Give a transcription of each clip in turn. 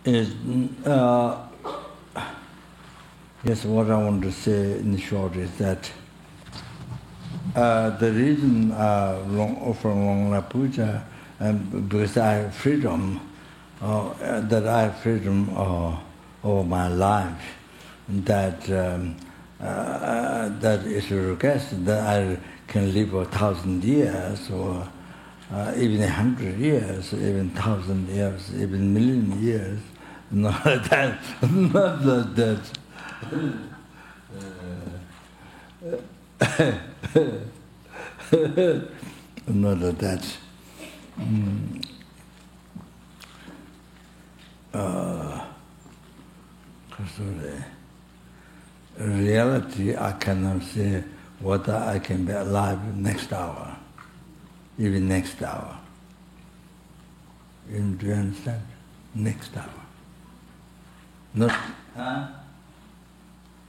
is, yes, what I want to say in short is that the reason from Longla Puja, because I have freedom, that I have freedom over my life, that that is a request that I can live 1,000 years or even 100 years, even 1,000 years, even million years. Not that, not that. Not that. Reality, I cannot say whether I can be alive next hour, even next hour. Do you understand? Next hour. Not,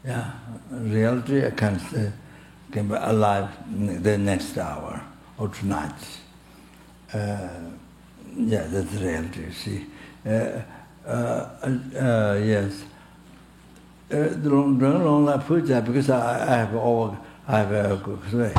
yeah, reality, I can say can be alive the next hour or tonight. Yeah, that's reality, you see. Yes. During Longla Puja, because I have all, I have a good way.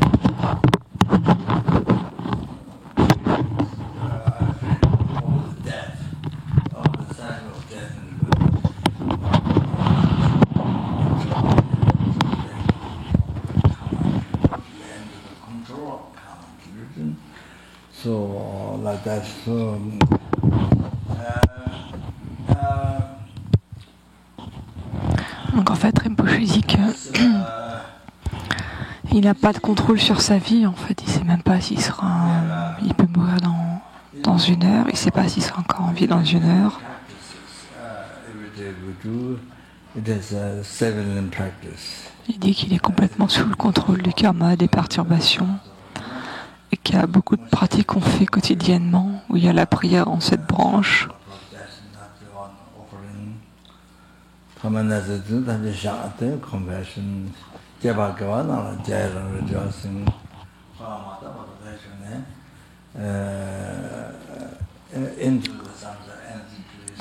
So, like that, so, donc en fait, Rinpoche dit que il n'a pas de contrôle sur sa vie. En fait, il ne sait même pas s'il sera, il peut mourir dans 1 heure. Il ne sait pas s'il sera encore en vie dans 1 heure. Il dit qu'il est complètement sous le contrôle du karma, des perturbations, et qu'il y a beaucoup de pratiques qu'on fait quotidiennement, où il y a la prière en 7 branches.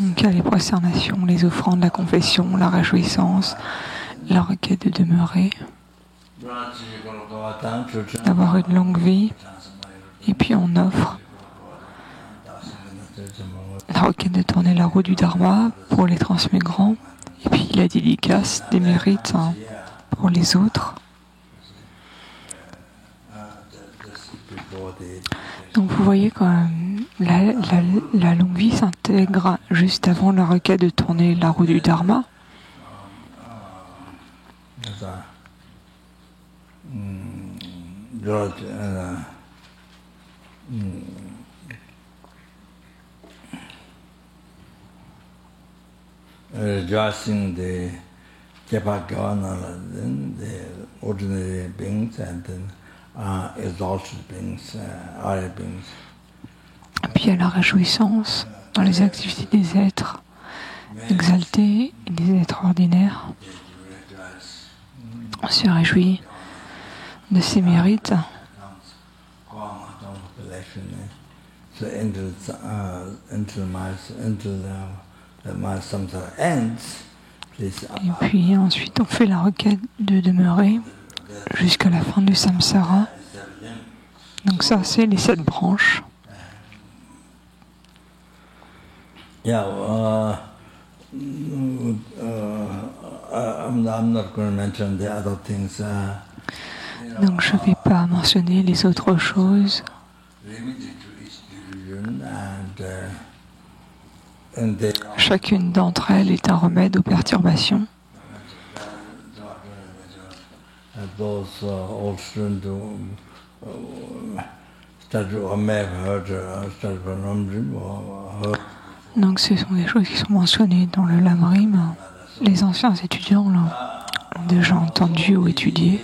Donc il y a les prosternations, les offrandes, la confession, la réjouissance, la requête de demeurer, d'avoir une longue vie, et puis on offre la requête de tourner la roue du Dharma pour les transmigrants, et puis la dédicace des mérites pour les autres. Donc vous voyez quand même, la longue vie s'intègre juste avant la requête de tourner la roue du Dharma. Rejoicing the Japa-gavana, the ordinary beings and then exalted beings, Arya beings. Et puis il y a la réjouissance dans les activités des êtres exaltés et des êtres ordinaires. On se réjouit de ses mérites. Et puis ensuite on fait la requête de demeurer jusqu'à la fin du samsara. Donc ça c'est les 7 branches. Yeah, I'm not going to mention the other things. Donc je ne vais pas mentionner les autres choses. Chacune d'entre elles est un remède aux perturbations. Donc ce sont des choses qui sont mentionnées dans le Lamrim. Les anciens étudiants l'ont déjà entendu ou étudié.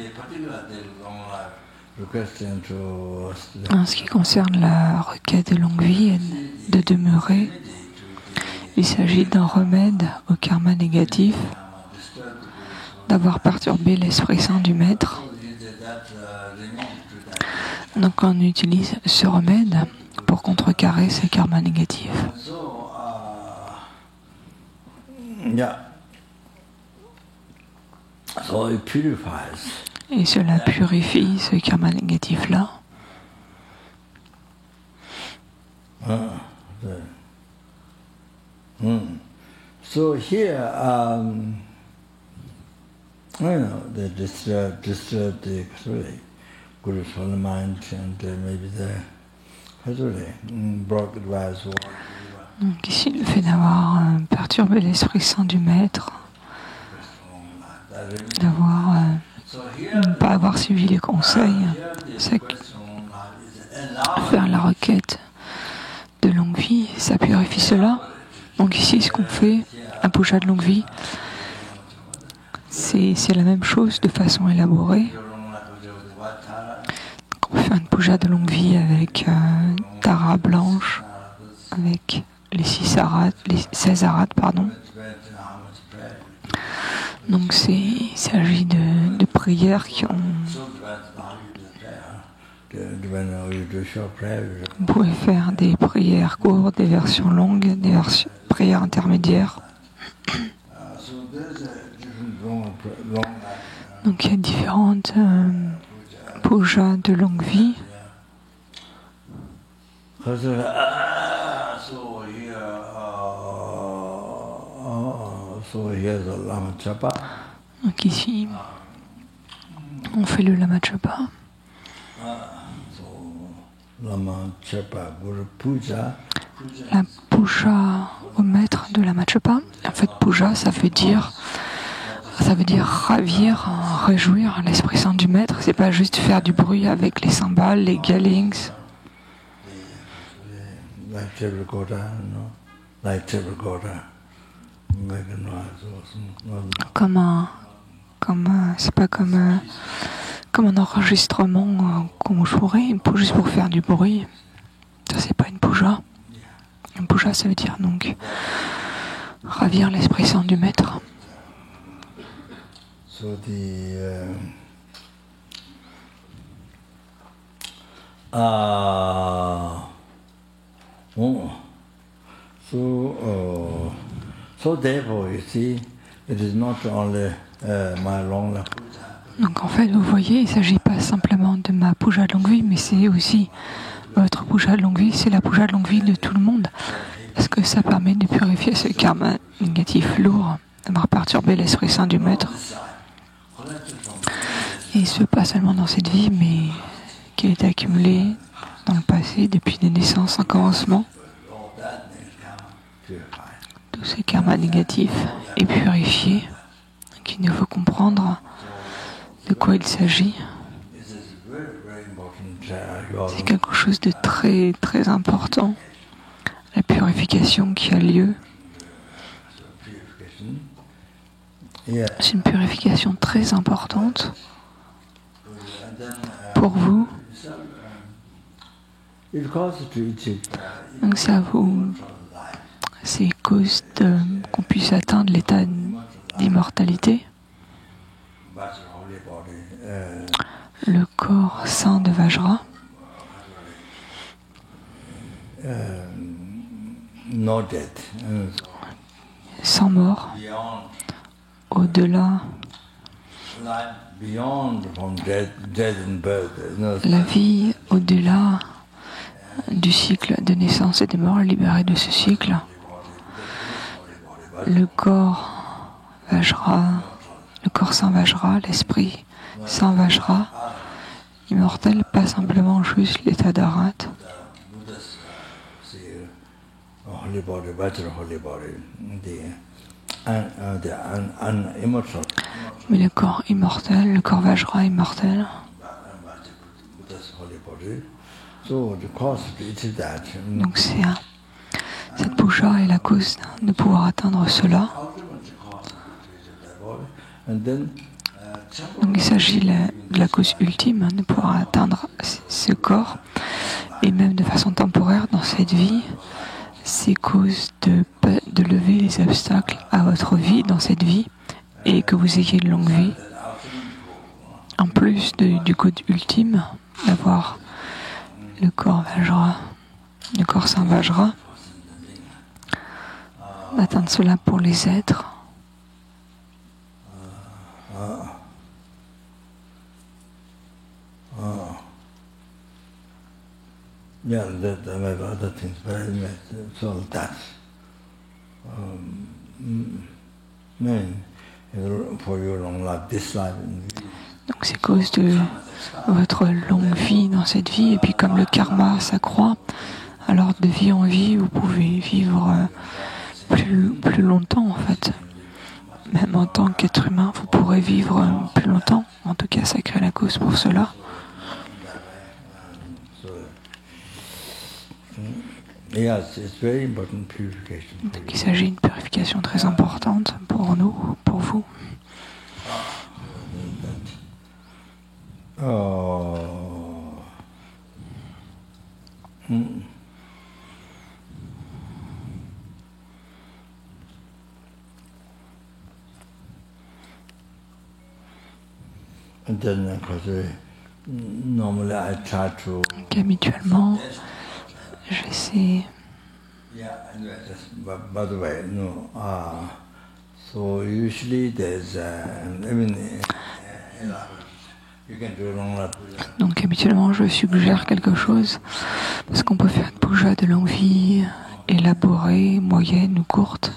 En ce qui concerne la requête de longue vie et de demeurer, il s'agit d'un remède au karma négatif, d'avoir perturbé l'Esprit Saint du Maître. Donc on utilise ce remède pour contrecarrer ces karmas négatifs. Yeah. So it purifies. Et cela purifie ce karma négatif-là. So here, they disturb the Guru's holy mind, and maybe broke it was. Donc ici, le fait d'avoir perturbé l'Esprit Saint du Maître, d'avoir ne pas avoir suivi les conseils, c'est faire la requête de longue vie, ça purifie cela. Donc ici, ce qu'on fait, un puja de longue vie, c'est la même chose de façon élaborée. Donc on fait un puja de longue vie avec Tara blanche, avec les 16 arats, pardon. Donc il s'agit de prières qui ont... Vous pouvez faire des prières courtes, des versions longues, des prières intermédiaires. Donc il y a différentes pujas de longue vie. Donc ici, on fait le Lama Chapa. La puja au maître de Lama Chapa. En fait, puja, ça veut dire ravir, réjouir l'Esprit Saint du Maître. C'est pas juste faire du bruit avec les cymbales, les gallings. C'est pas comme un enregistrement qu'on jouerait, juste pour faire du bruit. Ça, c'est pas une puja. Une puja, ça veut dire donc ravir l'Esprit Saint du Maître. So therefore, you see, it is not only my long life. Donc en fait, vous voyez, il ne s'agit pas simplement de ma puja de longue vie, mais c'est aussi votre puja de longue vie, c'est la puja de longue vie de tout le monde. Parce que ça permet de purifier ce karma négatif lourd, d'avoir perturbé l'Esprit Saint du Maître. Et ce, pas seulement dans cette vie, mais qui a été accumulé dans le passé, depuis des naissances en commencement. Tous ces karmas négatifs est purifié. Donc il nous faut comprendre de quoi il s'agit. C'est quelque chose de très très important, la purification qui a lieu. C'est une purification très importante pour vous. Donc ça vous... C'est cause qu'on puisse atteindre l'état d'immortalité. Le corps saint de Vajra. Sans mort. Au-delà. La vie au-delà du cycle de naissance et de mort, libérée de ce cycle. Le corps Vajra, le corps saint Vajra, l'esprit saint Vajra, immortel, pas simplement juste l'état d'Arat. Mais le corps immortel, le corps Vajra immortel. Donc cette puja est la cause de pouvoir atteindre cela. Donc il s'agit de la cause ultime de pouvoir atteindre ce corps, et même de façon temporaire dans cette vie, c'est cause de lever les obstacles à votre vie dans cette vie et que vous ayez une longue vie. En plus du code ultime d'avoir le corps Vajra, le corps saint Vajra, d'atteindre cela pour les êtres. Yeah, there may be other things, but anyway, so that's for your long life, this life. Donc c'est à cause de votre longue vie dans cette vie, et puis comme le karma s'accroît, alors de vie en vie, vous pouvez vivre plus longtemps en fait. Même en tant qu'être humain, vous pourrez vivre plus longtemps. En tout cas, ça crée la cause pour cela. Donc il s'agit d'une purification très importante pour nous, pour vous. And then, of course, normally I try to. Donc, habituellement, j'essaie. Yeah, by the way, no. So usually there's even you can do long life. Donc habituellement, je suggère quelque chose parce qu'on peut faire une puja de longue vie, élaborée, moyenne ou courte.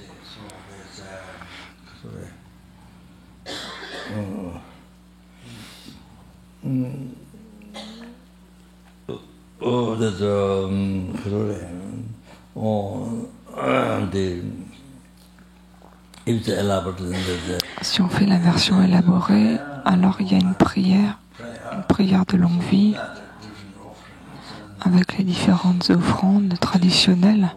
Si on fait la version élaborée, alors il y a une prière de longue vie avec les différentes offrandes traditionnelles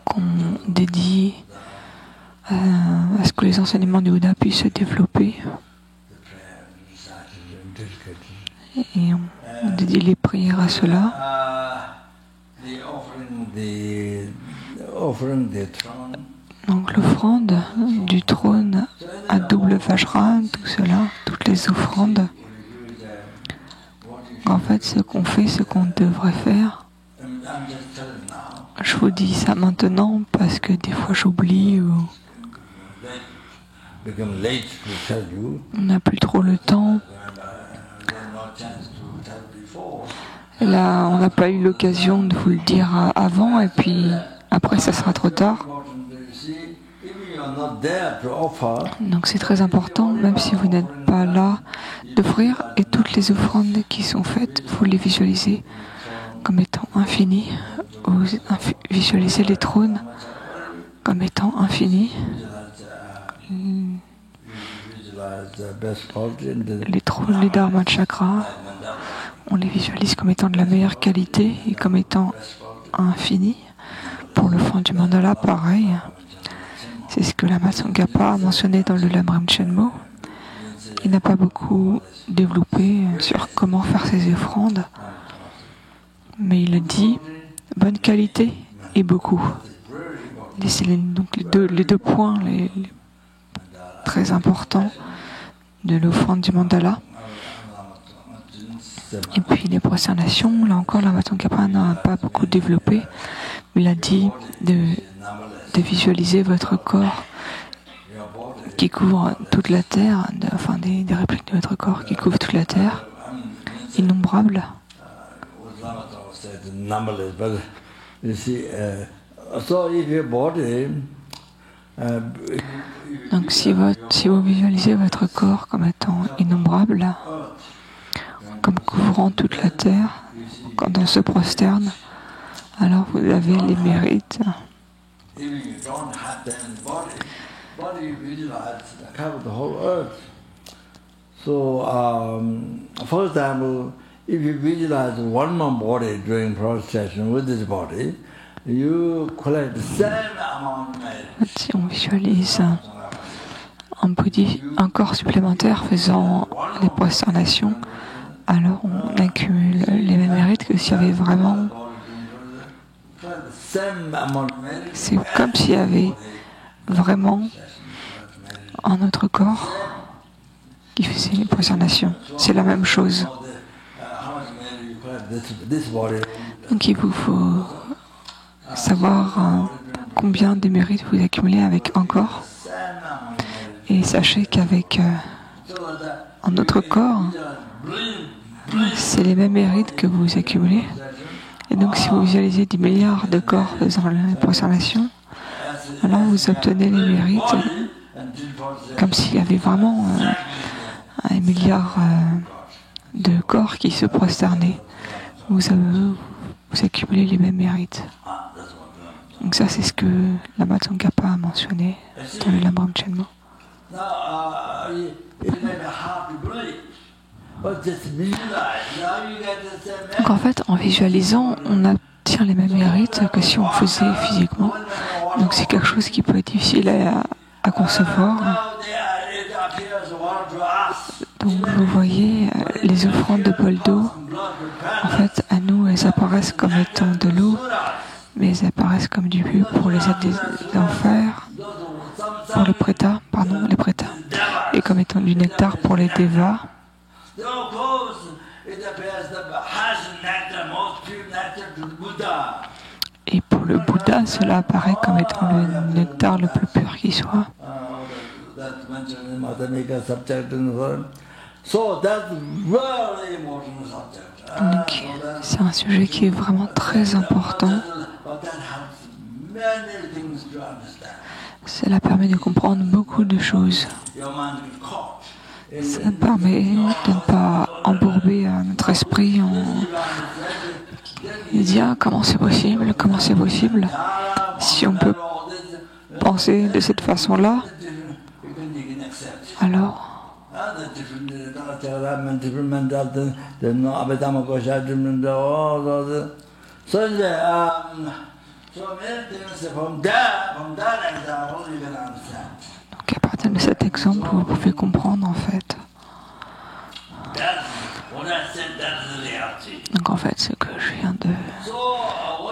qu'on dédie à ce que les enseignements du Bouddha puissent se développer. Et on dédie les prières à cela. Donc l'offrande du trône à double vajra, tout cela, toutes les offrandes. En fait, ce qu'on fait, ce qu'on devrait faire. Je vous dis ça maintenant parce que des fois j'oublie ou on n'a plus trop le temps. Et là, on n'a pas eu l'occasion de vous le dire avant, et puis après, ça sera trop tard. Donc c'est très important, même si vous n'êtes pas là, d'offrir, et toutes les offrandes qui sont faites, vous les visualisez comme étant infinies, ou visualisez les trônes comme étant infinis. Les trônes, les dharma chakras, on les visualise comme étant de la meilleure qualité et comme étant infinis. Pour le fond du mandala, pareil. C'est ce que Lama Tsongkhapa a mentionné dans le Lamrim Chenmo. Il n'a pas beaucoup développé sur comment faire ses offrandes, mais il a dit bonne qualité et beaucoup. C'est donc les deux points les très importants de l'offrande du mandala. Et puis les prosternations, là encore, Lama Tsongkhapa n'a pas beaucoup développé. Il a dit de visualiser votre corps qui couvre toute la terre, des répliques de votre corps qui couvrent toute la terre, innombrables. Donc si vous visualisez votre corps comme étant innombrable, comme couvrant toute la terre, quand on se prosterne, alors vous avez les mérites. So, for example, if you visualize one more body during prostration with this body, you collect the same amount of merit. Si on visualise un corps supplémentaire faisant les prosternations, alors on accumule les mêmes mérites que s'il y avait vraiment. C'est comme s'il y avait vraiment un autre corps qui faisait les prosternations. C'est la même chose. Donc il vous faut savoir combien de mérites vous accumulez avec un corps. Et sachez qu'avec un autre corps, c'est les mêmes mérites que vous accumulez. Et donc, si vous visualisez des milliards de corps faisant l'incarnation, alors vous obtenez les mérites comme s'il y avait vraiment un milliard de corps qui se prosternaient. Vous accumulez les mêmes mérites. Donc ça, c'est ce que Lama Tsongkhapa a mentionné dans le Lamrim Chenmo. Donc en fait, en visualisant, on obtient les mêmes mérites que si on faisait physiquement. Donc c'est quelque chose qui peut être difficile à concevoir. Donc vous voyez, les offrandes de bol d'eau, en fait, à nous, elles apparaissent comme étant de l'eau, mais elles apparaissent comme du pu pour les êtres des enfers, pour les prétas, et comme étant du nectar pour les devas. Et pour le Bouddha, cela apparaît comme étant le nectar le plus pur qui soit. Donc, c'est un sujet qui est vraiment très important. Cela permet de comprendre beaucoup de choses. Ça permet de ne pas embourber notre esprit en disant comment c'est possible, si on peut penser de cette façon-là, alors donc à partir de cet exemple, vous pouvez comprendre en fait. Donc en fait,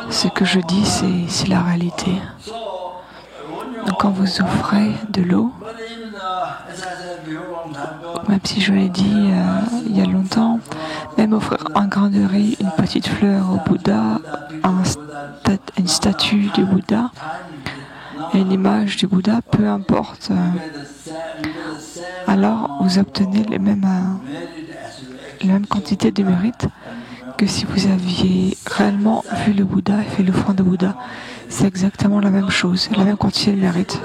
ce que je dis, c'est la réalité. Donc quand vous offrez de l'eau, même si je l'ai dit il y a longtemps, même offrir un grain de riz, une petite fleur au Bouddha, une statue du Bouddha, une image du Bouddha, peu importe, alors vous obtenez les mêmes quantités de mérite que si vous aviez réellement vu le Bouddha et fait l'offrande au Bouddha. C'est exactement la même chose, la même quantité de mérite.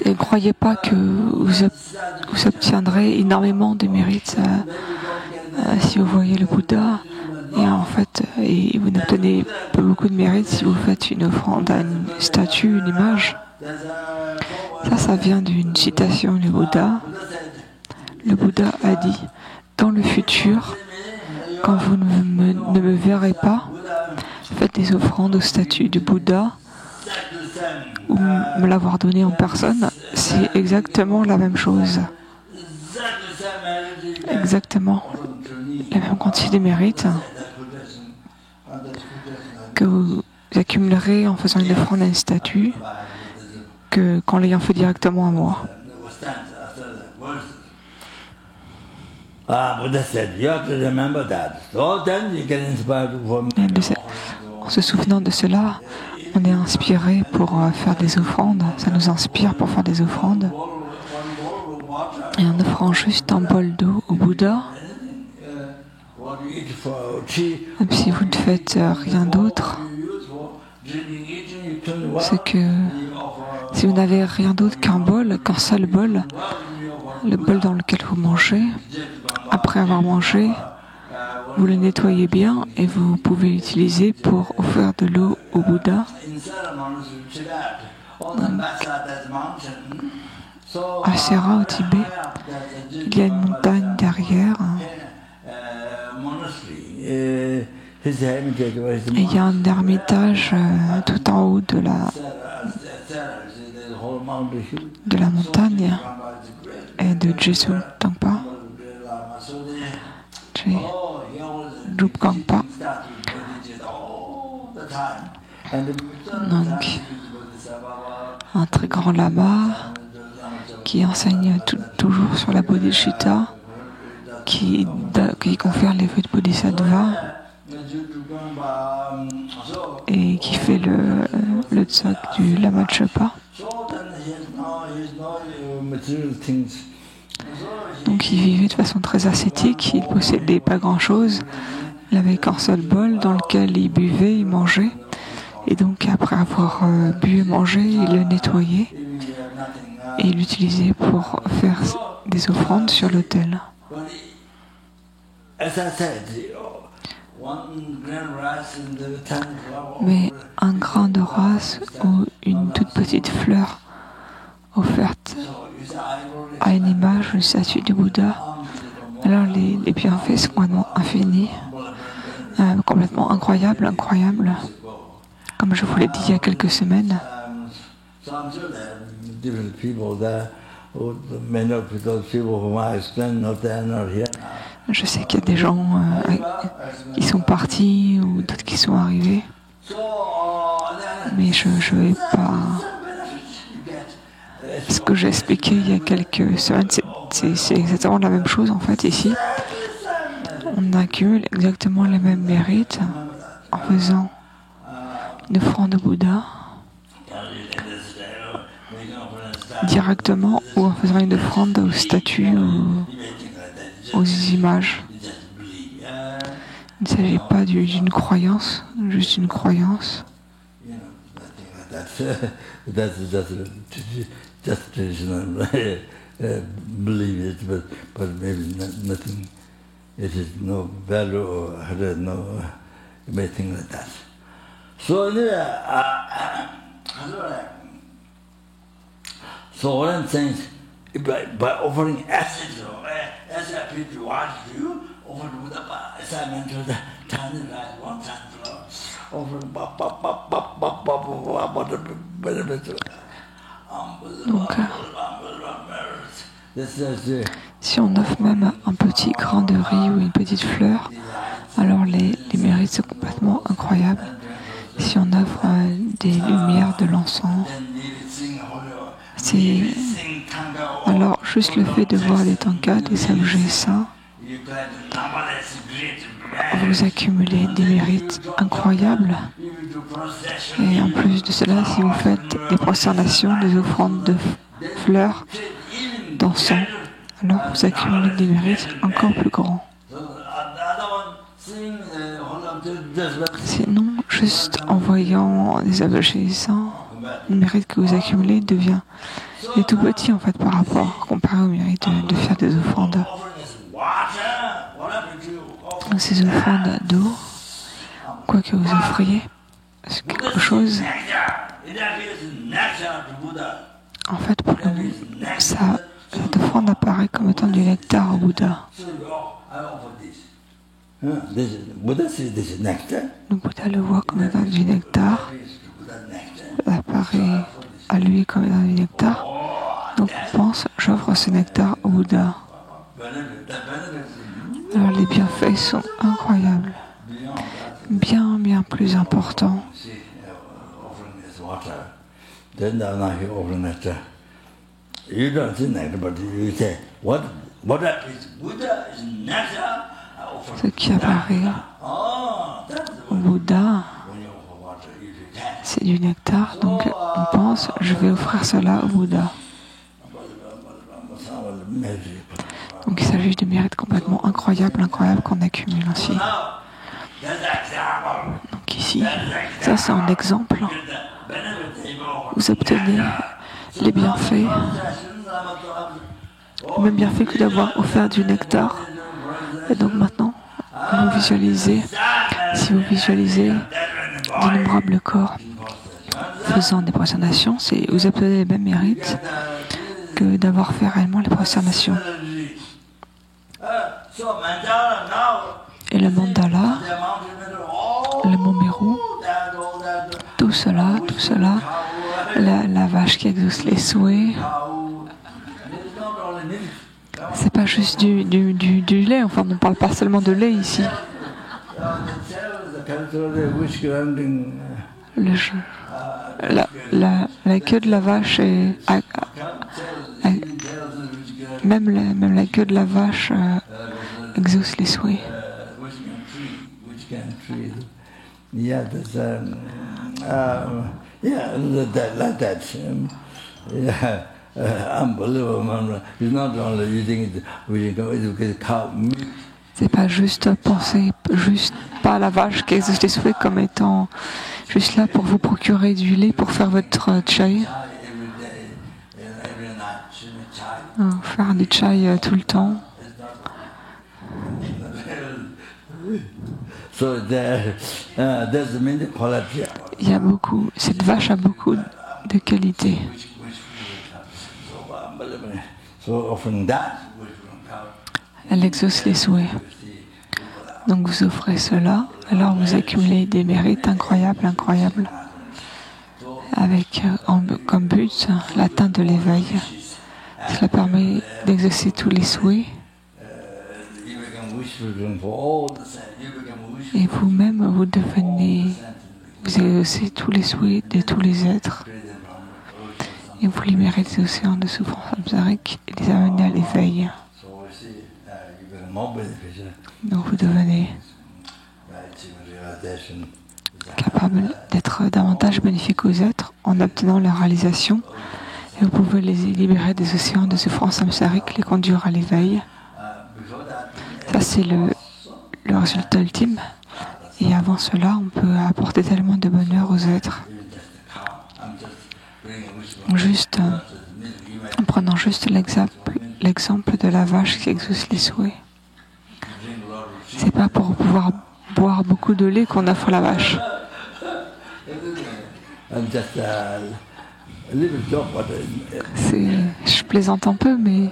Et ne croyez pas que vous obtiendrez énormément de mérite si vous voyez le Bouddha, et en fait, vous n'obtenez pas beaucoup de mérite si vous faites une offrande à une statue, une image. Ça vient d'une citation du Bouddha. Le Bouddha a dit, dans le futur, quand vous ne me verrez pas, faites des offrandes aux statues du Bouddha ou me l'avoir donné en personne, c'est exactement la même chose. Exactement la même quantité de mérite que vous accumulerez en faisant une offrande à une statue qu'en l'ayant fait directement à moi. En se souvenant de cela, on est inspiré pour faire des offrandes. Ça nous inspire pour faire des offrandes. Et en offrant juste un bol d'eau au Bouddha, même si vous ne faites rien d'autre, c'est que si vous n'avez rien d'autre qu'un seul bol, le bol dans lequel vous mangez, après avoir mangé, vous le nettoyez bien et vous pouvez l'utiliser pour offrir de l'eau au Bouddha. Donc, à Sera, au Tibet, il y a une montagne derrière. Et il y a un ermitage tout en haut de la montagne et de Jesu Tangpa. Drup Gangpa. Donc, un très grand lama qui enseigne toujours sur la bodhicitta, qui confère les vœux de bodhisattva et qui fait le tsok du lama Chöpa. Donc qui vivait de façon très ascétique. Il possédait pas grand-chose. Il n'avait qu'un seul bol dans lequel il buvait, il mangeait. Et donc, après avoir bu et mangé, il le nettoyait et il l'utilisait pour faire des offrandes sur l'autel. Mais un grain de race ou une toute petite fleur offerte à une image, une statue du Bouddha, alors les bienfaits sont vraiment infinis, complètement incroyables. Comme je vous l'ai dit il y a quelques semaines, je sais qu'il y a des gens qui sont partis ou d'autres qui sont arrivés, mais je ne vais pas... Ce que j'ai expliqué il y a quelques semaines, c'est exactement la même chose en fait ici. On accumule exactement les mêmes mérites en faisant une offrande au Bouddha directement ou en faisant une offrande aux statues ou aux images. Il ne s'agit pas d'une croyance, juste une croyance. Just traditional believe it, but maybe nothing. It is no value or no anything like that. So anyway, so what I'm saying is, by offering acid, as I people want you, offer Buddha, as I mentioned, the tiny light, one time, offer Donc, si on offre même un petit grain de riz ou une petite fleur, alors les mérites sont complètement incroyables. Si on offre des lumières, de l'encens, alors juste le fait de voir des tankas, des objets saints, vous accumulez des mérites incroyables. Et en plus de cela, si vous faites des prosternations, des offrandes de fleurs, d'encens, alors vous accumulez des mérites encore plus grands. Sinon, juste en voyant des objets saints, le mérite que vous accumulez est tout petit en fait par rapport, comparé au mérite de faire des offrandes. Ces offrandes d'eau, quoi que vous offriez, c'est quelque chose. En fait, pour cette offrande apparaît comme étant du nectar au Bouddha. Le Bouddha le voit comme étant du nectar. Ça apparaît à lui comme étant du nectar. Donc on pense, j'offre ce nectar au Bouddha. Alors les bienfaits sont incroyables, bien plus importants. Ce qui apparaît au Bouddha, c'est du nectar, donc on pense, je vais offrir cela au Bouddha. Donc il s'agit de mérites complètement incroyables qu'on accumule ainsi. Donc ici, ça c'est un exemple. Vous obtenez les bienfaits, le même bienfait que d'avoir offert du nectar. Et donc maintenant, si vous visualisez d'innombrables corps faisant des prosternations, vous obtenez les mêmes mérites que d'avoir fait réellement les prosternations. Et le mandala, le mont Meru, tout cela, la vache qui exauce les souhaits, c'est pas juste du lait, enfin on parle pas seulement de lait ici. La queue de la vache est même la queue de la vache exauce les souhaits. Unbelievable. It's not only using it, we get cow milk. C'est pas juste penser, juste pas la vache qui exauce les souhaits comme étant juste là pour vous procurer du lait pour faire votre chai. Faire du chai tout le temps. So there's many quality. Il y a beaucoup, cette vache a beaucoup de qualités. So often that. Elle exauce les souhaits. Donc vous offrez cela, alors vous accumulez des mérites incroyables, avec comme but l'atteinte de l'éveil. Cela permet d'exaucer tous les souhaits. Et vous-même, vous exaucez tous les souhaits de tous les êtres. Et vous libérez des océans de souffrance samsarique et les amenez à l'éveil. Donc vous devenez capable d'être davantage bénéfique aux êtres en obtenant leur réalisation. Et vous pouvez les libérer des océans de souffrance samsarique, les conduire à l'éveil. Ça, c'est le résultat ultime. Et avant cela, on peut apporter tellement de bonheur aux êtres. Juste en prenant juste l'exemple de la vache qui exauce les souhaits. C'est pas pour pouvoir boire beaucoup de lait qu'on offre la vache. Je plaisante un peu, mais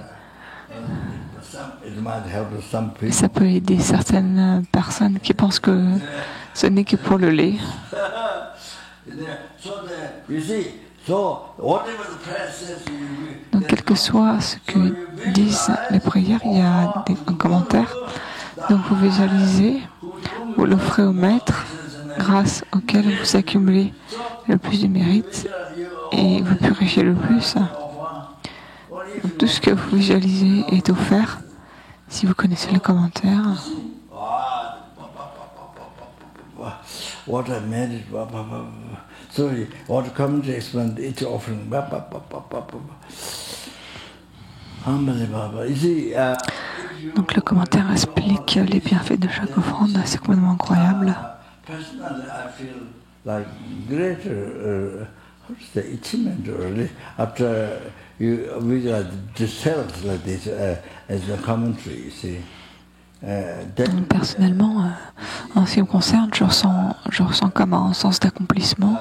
ça peut aider certaines personnes qui pensent que ce n'est que pour le lait. Donc, quel que soit ce que disent les prières, il y a un commentaire. Donc, vous visualisez, vous l'offrez au maître, grâce auquel vous accumulez le plus de mérite et vous purifiez le plus. Donc, tout ce que vous visualisez est offert. Si vous connaissez le commentaire. What I meant, sorry, what commentary explained each offering. Unbelievable. You see, donc le commentaire explique les bienfaits de chaque offrande, c'est complètement incroyable. Personally, I feel like greater, how to say, achievement really, after you visualize the cells like this as a commentary, you see. Personnellement, en ce qui me concerne, je ressens comme un sens d'accomplissement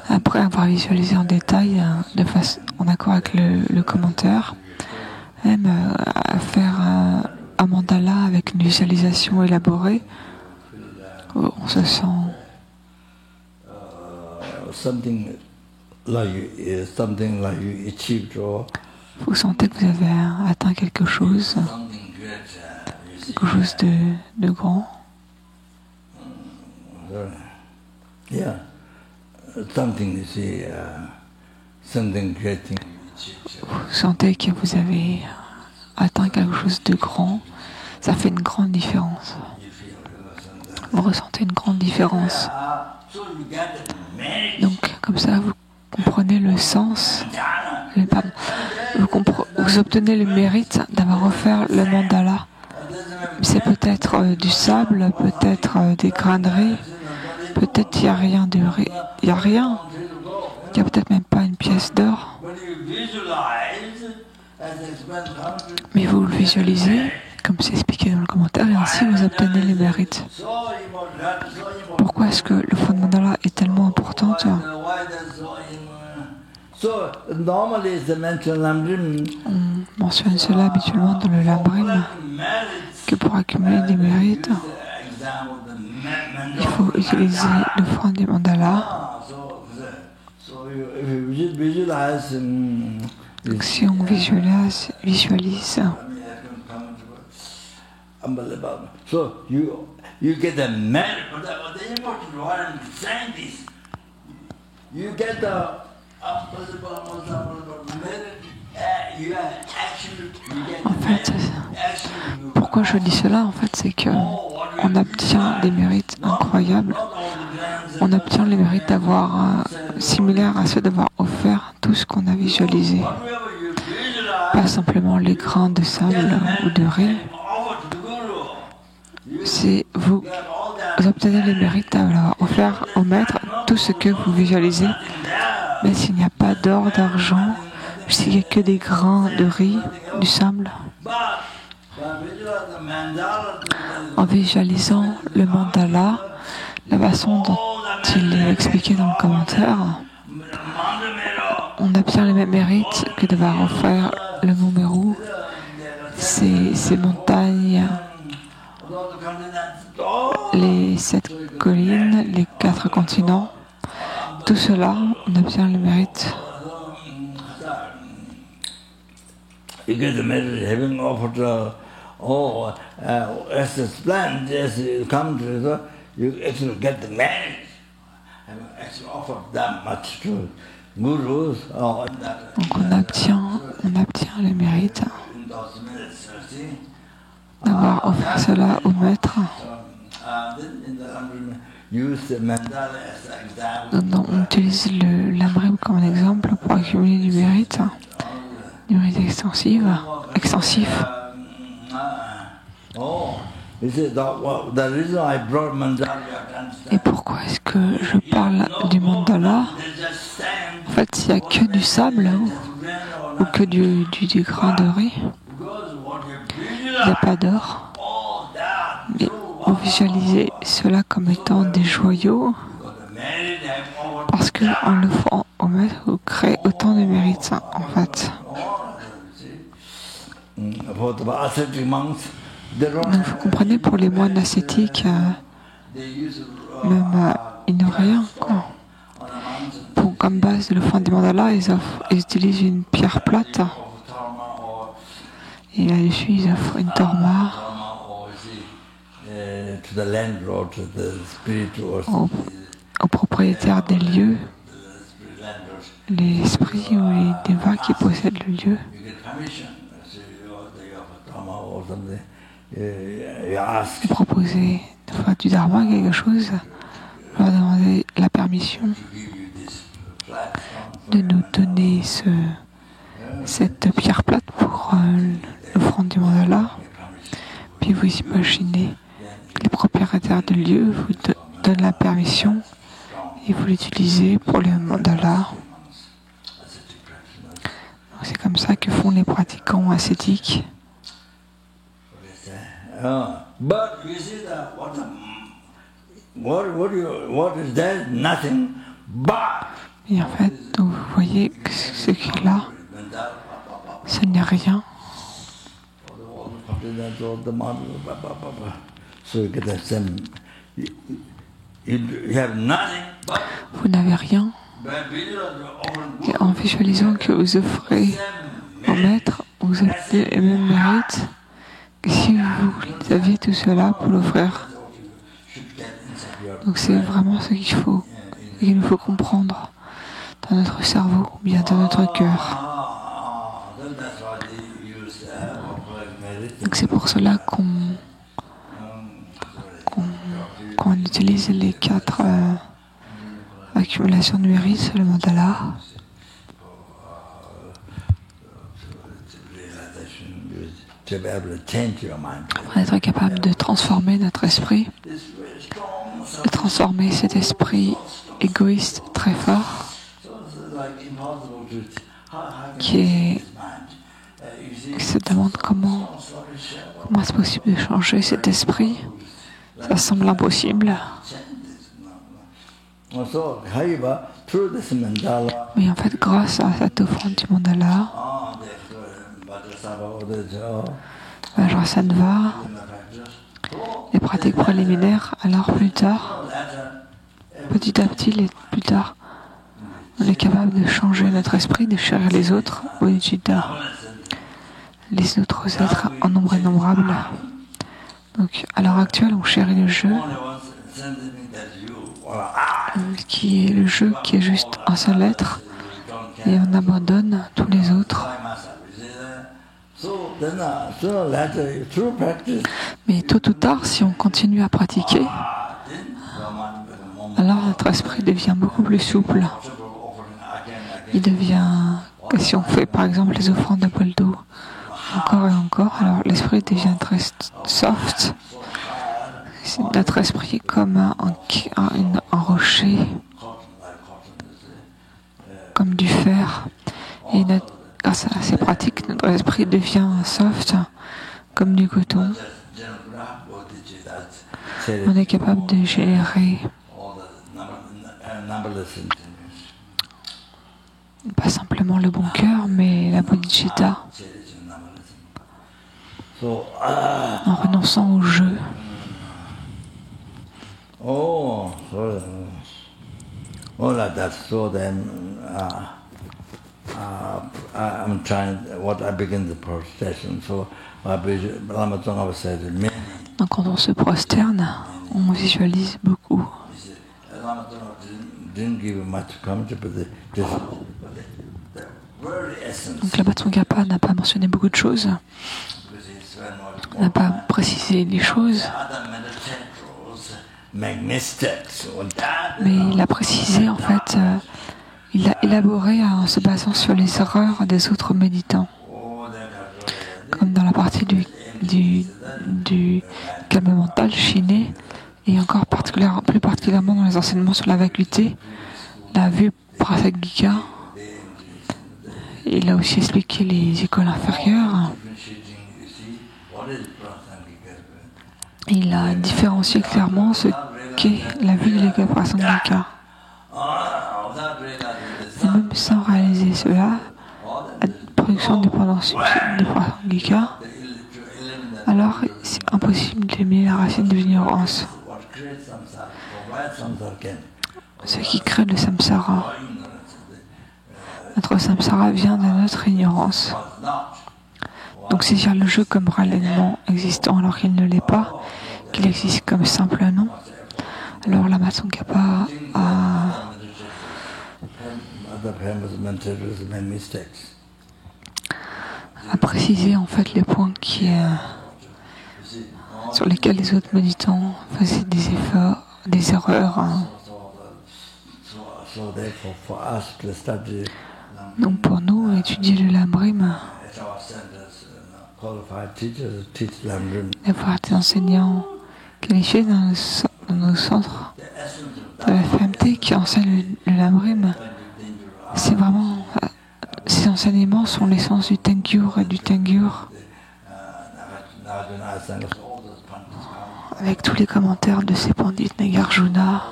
après avoir visualisé en détail, en accord avec le commentaire, même à faire un mandala avec une visualisation élaborée, on se sent vous sentez que vous avez atteint quelque chose de grand. Yeah, something you see, something great. Vous sentez que vous avez atteint quelque chose de grand. Ça fait une grande différence. Vous ressentez une grande différence. Donc, comme ça, vous comprenez le sens. Vous obtenez le mérite d'avoir offert le mandala. C'est peut-être du sable, peut-être des graineries, peut-être il n'y a rien. Il n'y a peut-être même pas une pièce d'or. Mais vous le visualisez, comme c'est expliqué dans le commentaire, et ainsi vous obtenez les mérites. Pourquoi est-ce que le fond de mandala est tellement important? On mentionne cela habituellement dans le Lamrim, que pour accumuler des mérites, il faut utiliser le fond du mandala. Donc si on visualise, so you get the merit, but the important what I'm saying is, you get the en fait, pourquoi je dis cela, en fait, c'est que on obtient des mérites incroyables. On obtient les mérites d'avoir similaires à ceux d'avoir offert tout ce qu'on a visualisé. pas simplement les grains de sable ou de riz. C'est vous obtenez le mérite d'avoir offert au maître tout ce que vous visualisez, mais s'il n'y a pas d'or, d'argent, s'il n'y a que des grains de riz, du sable. En visualisant le mandala, la façon dont il est expliqué dans le commentaire, on obtient les mêmes mérites que d'avoir offert le mont Meru, ces montagnes, les 7 collines, les 4 continents. Tout cela, on obtient le mérite. You get the merit having offered, as a plant, as you come to the, you actually get the merit. Having actually offered that much to gurus or that. Donc on obtient le mérite d'avoir offert cela au maître. Donc, on utilise l'amrime comme un exemple pour accumuler du mérite extensif. Et pourquoi est-ce que je parle du mandala? En fait, s'il n'y a que du sable ou que du grain de riz, il n'y a pas d'or. Mais vous visualisez cela comme étant des joyaux parce qu'en l'offrant au maître, vous créez autant de mérites en fait. Donc vous comprenez, pour les moines ascétiques, même ils n'ont rien. Pour, comme base de l'offrande des mandalas, ils utilisent une pierre plate et là-dessus ils offrent une torma aux propriétaires des lieux, les esprits ou les dévas qui possèdent le lieu. Proposer de faire du dharma quelque chose, leur demander la permission de nous donner cette pierre plate pour l'offrande du mandala. Puis vous imaginez que les propriétaires de lieu vous donnent la permission et vous l'utilisez pour le mandala. C'est comme ça que font les pratiquants ascétiques. But you see that what is there? Nothing but. Et en fait, donc vous voyez que ce qui est là, ce n'est rien. Vous n'avez rien. Et en visualisant que vous offrez au maître, vous avez les mêmes mérites que si vous aviez tout cela pour l'offrir. Donc c'est vraiment ce qu'il nous faut comprendre dans notre cerveau ou bien dans notre cœur. Donc c'est pour cela qu'on utilise les 4 accumulations de mérite sur le mandala. Pour être capable de transformer notre esprit, de transformer cet esprit égoïste très fort qui se demande comment est-ce possible de changer cet esprit. Ça semble impossible. Mais en fait, grâce à cette offrande du mandala, Vajrasattva, les pratiques préliminaires, alors plus tard, petit à petit, plus tard, on est capable de changer notre esprit, de chérir les autres, bodhicitta, les autres êtres en nombre innombrable. Donc, à l'heure actuelle, on chérit le jeu, qui est le jeu qui est juste un seul être, et on abandonne tous les autres. Mais tôt ou tard, si on continue à pratiquer, alors notre esprit devient beaucoup plus souple. Il devient que si on fait par exemple les offrandes de bol d'eau encore et encore, alors l'esprit devient très soft. C'est notre esprit comme un rocher, comme du fer. Et grâce à ces pratiques, notre esprit devient soft, comme du coton. On est capable de générer pas simplement le bon cœur, mais la bodhicitta, en renonçant au jeu. Like that. So then, I'm trying. What I begin the prostration. So, Lama Tsongkhapa said, donc quand on se prosterne, on visualise beaucoup. Donc Lama Tsongkhapa n'a pas mentionné beaucoup de choses, n'a pas précisé les choses, mais il a précisé en fait, il a élaboré en se basant sur les erreurs des autres méditants, comme dans la partie du calme mental chiné, et encore plus particulièrement dans les enseignements sur la vacuité, la vue prasangika. Il a aussi expliqué les écoles inférieures. Il a différencié clairement ce qu'est la vue de l'école prasangika. Et même sans réaliser cela, la production de dépendance de prasangika, alors c'est impossible d'éliminer la racine de l'ignorance. Ce qui crée le samsara. Notre samsara vient de notre ignorance. Donc saisir le jeu comme réellement existant alors qu'il ne l'est pas, qu'il existe comme simple nom, alors Lama Tsongkhapa a précisé en fait les points sur lesquels les autres méditants faisaient des erreurs. Donc pour nous, étudier le Lamrim, avoir des enseignants qualifiés dans nos centres de la FMT qui enseignent le Lamrim, c'est vraiment, ces enseignements sont l'essence du Tengyur et du Tengyur, avec tous les commentaires de ces pandits Nagarjuna.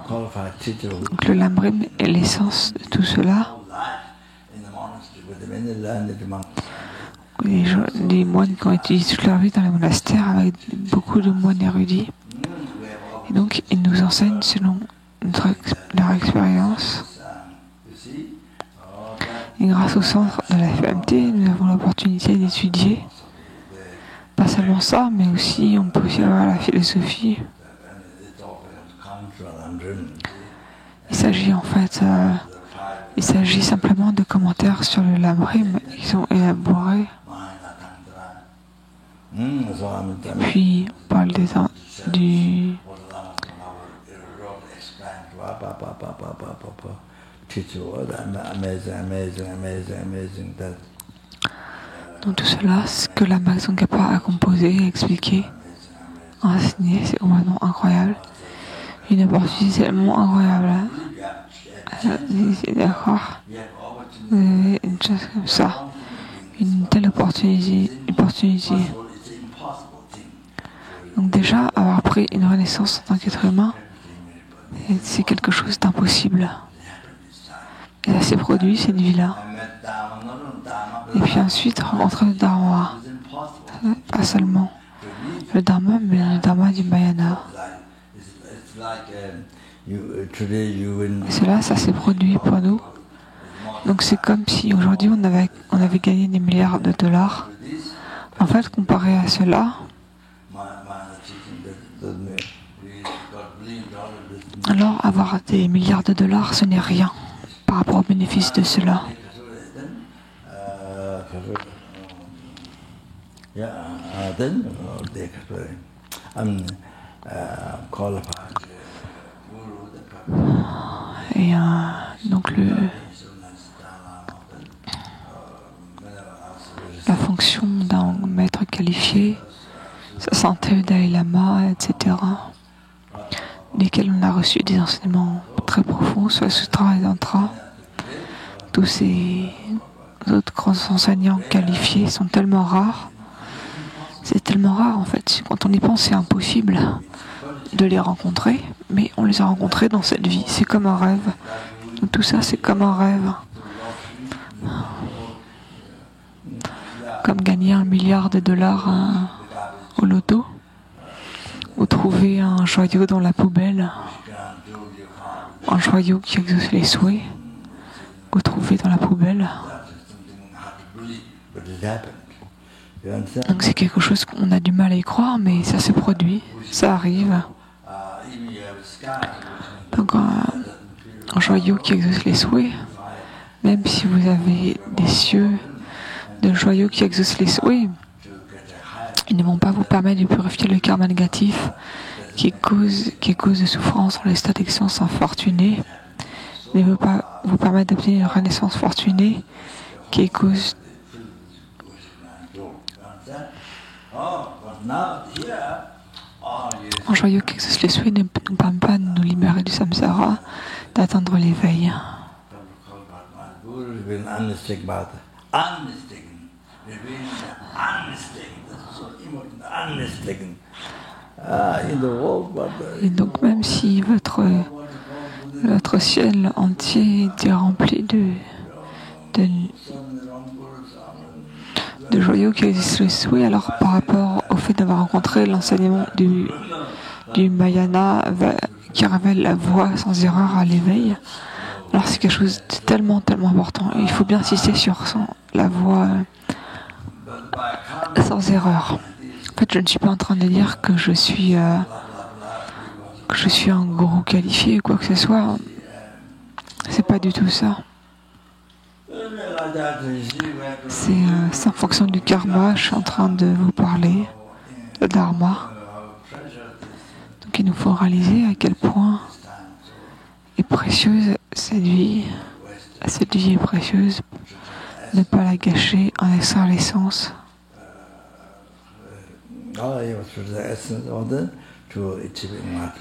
Donc le Lamrim est l'essence de tout cela. Les moines qui ont étudié toute leur vie dans les monastères avec beaucoup de moines érudits. Et donc ils nous enseignent selon leur expérience. Et grâce au centre de la FMT, nous avons l'opportunité d'étudier. Pas seulement ça, mais aussi on peut aussi avoir la philosophie. Il s'agit en fait, simplement de commentaires sur le Lamrim qui sont élaborés. Et puis on parle du donc tout cela, ce que Lama Tsongkhapa a composé, expliqué, enseigné, c'est complètement incroyable. Une opportunité tellement incroyable. D'accord. Une chose comme ça. Une telle opportunité. Donc déjà, avoir pris une renaissance en tant qu'être humain, c'est quelque chose d'impossible. Et ça s'est produit cette vie-là. Et puis ensuite, rencontrer le Dharma. Pas seulement le Dharma, mais le Dharma du Mahayana. Et cela, ça s'est produit pour nous. Donc c'est comme si aujourd'hui on avait gagné des milliards de dollars. En fait, comparé à cela, alors avoir des milliards de dollars, ce n'est rien par rapport au bénéfice de cela. Et donc santé Dalai Lama, etc., desquels on a reçu des enseignements très profonds sur le Sutra et Tantra. Tous ces autres grands enseignants qualifiés sont tellement rares. C'est tellement rare en fait. Quand on y pense, c'est impossible de les rencontrer, mais on les a rencontrés dans cette vie. C'est comme un rêve. Donc, tout ça, c'est comme un rêve. Comme gagner $1 milliard au loto, ou trouver un joyau dans la poubelle, un joyau qui exauce les souhaits, ou trouver dans la poubelle. Donc c'est quelque chose qu'on a du mal à y croire, mais ça se produit, ça arrive. Donc un joyau qui exauce les souhaits, même si vous avez des cieux de joyaux qui exaucent les souhaits, ils ne vont pas vous permettre de purifier le karma négatif qui est cause de souffrance dans les stades d'existence infortunés. Ils ne vont pas vous permettre d'obtenir une renaissance fortunée qui est cause un joyau qui exauce les souhaits ne nous permet pas de nous libérer du samsara, d'atteindre l'éveil. Et donc même si votre ciel entier était rempli de joyaux qui existent le souhait, alors par rapport au fait d'avoir rencontré l'enseignement du Mahayana qui révèle la voie sans erreur à l'éveil, alors c'est quelque chose de tellement important. Et il faut bien insister sur la voie sans erreur. En fait, je ne suis pas en train de dire que je suis un gourou qualifié ou quoi que ce soit. C'est pas du tout ça. C'est en fonction du karma, je suis en train de vous parler, le dharma. Donc il nous faut réaliser à quel point est précieuse cette vie. Cette vie est précieuse. Ne pas la gâcher en extraire l'essence.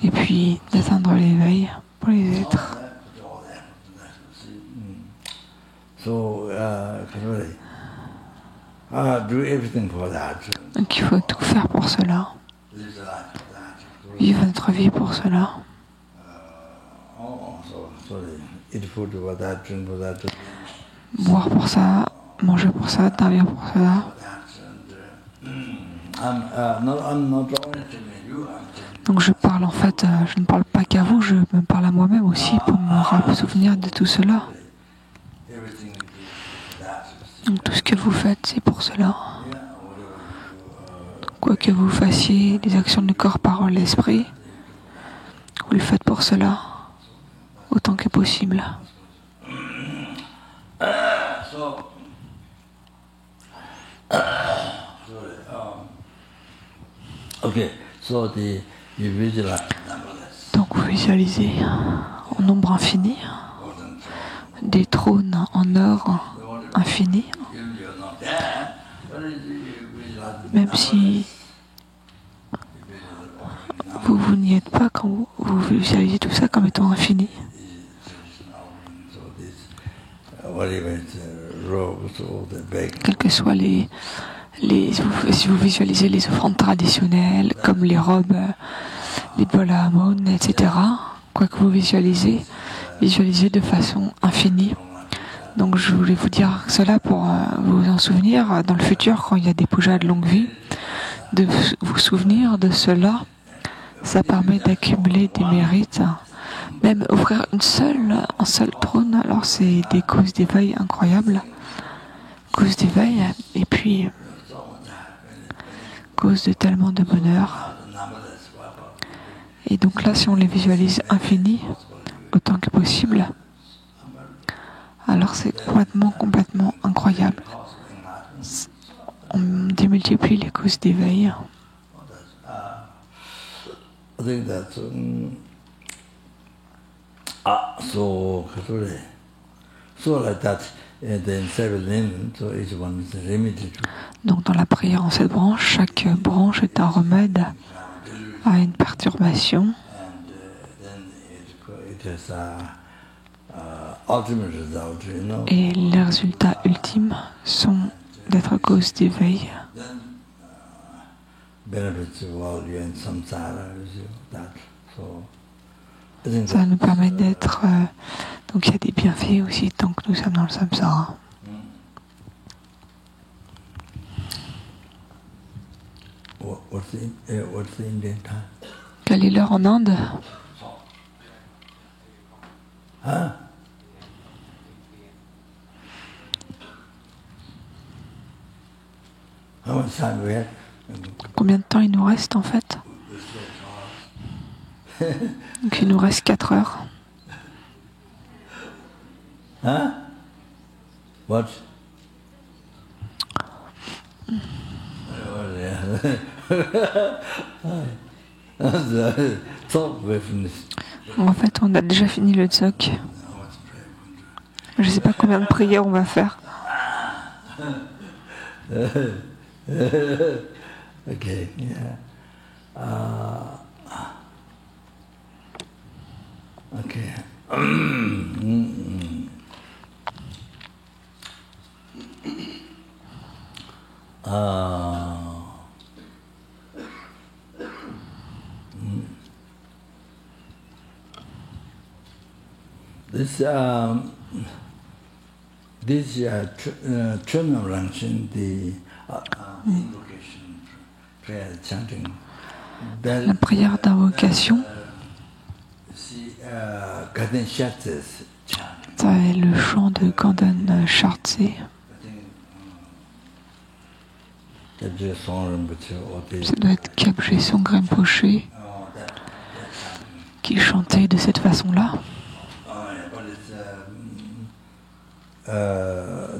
Et puis d'atteindre l'éveil pour les êtres. Donc il faut tout faire pour cela. Vivre notre vie pour cela. Boire pour ça, manger pour ça, dormir pour cela. Donc je parle en fait, je ne parle pas qu'à vous, je me parle à moi-même aussi pour me souvenir de tout cela. Donc tout ce que vous faites, c'est pour cela. Quoi que vous fassiez, les actions du corps, parole, l'esprit, vous le faites pour cela, autant que possible. Donc vous visualisez en nombre infini des trônes en or infini, même si vous n'y êtes pas quand vous visualisez tout ça comme étant infini. Quels que soient si vous visualisez les offrandes traditionnelles, comme les robes, les bols à aumône, etc., quoi que vous visualisez de façon infinie. Donc je voulais vous dire cela pour vous en souvenir dans le futur, quand il y a des pujas de longue vie, de vous souvenir de cela. Ça permet d'accumuler des mérites. Même offrir un seul trône, alors c'est des causes d'éveil incroyables. Causes d'éveil, et puis cause de tellement de bonheur. Et donc là, si on les visualise infinis, autant que possible, alors c'est complètement incroyable. On démultiplie les causes d'éveil. So like that, Donc dans la prière en 7 branches, chaque branche est un remède à une perturbation. Et les résultats ultimes sont d'être cause d'éveil. Ça nous permet d'être... donc il y a des bienfaits aussi tant que nous sommes dans le samsara. Quelle est l'heure en Inde? Combien de temps il nous reste en fait? Donc il nous reste 4 heures. What? En fait, on a déjà fini le tzok. Je ne sais pas combien de prières on va faire. Okay, yeah. Okay. This Chunamrangshin, the invocation prayer chanting. La prière d'invocation, ça est le chant de Ganden Shartse. Ça doit être Kabje Songren Rinpoche qui chantait de cette façon-là.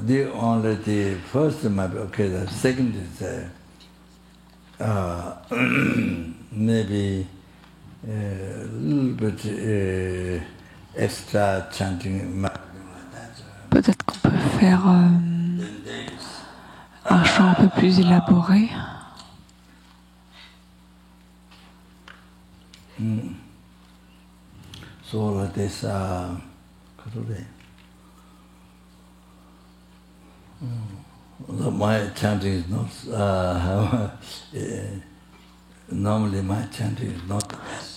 The first, okay, the second is maybe a little bit extra chanting. Peut-être qu'on peut faire un chant un peu plus élaboré. So that is my chanting is not normally my chanting is not.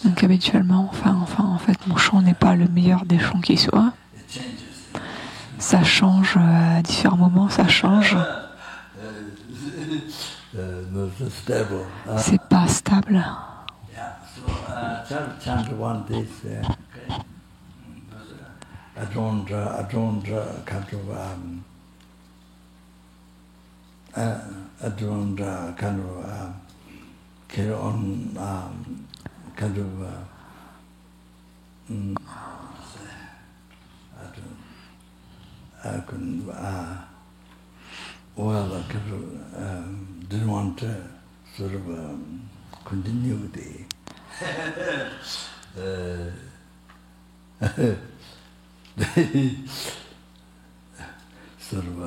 Donc habituellement, en fait, mon chant n'est pas le meilleur des chants qui soit. Ça change à différents moments, ça change. C'est pas stable. Chant one this. I don't kind of carry on kind of didn't want to sort of continue the sort of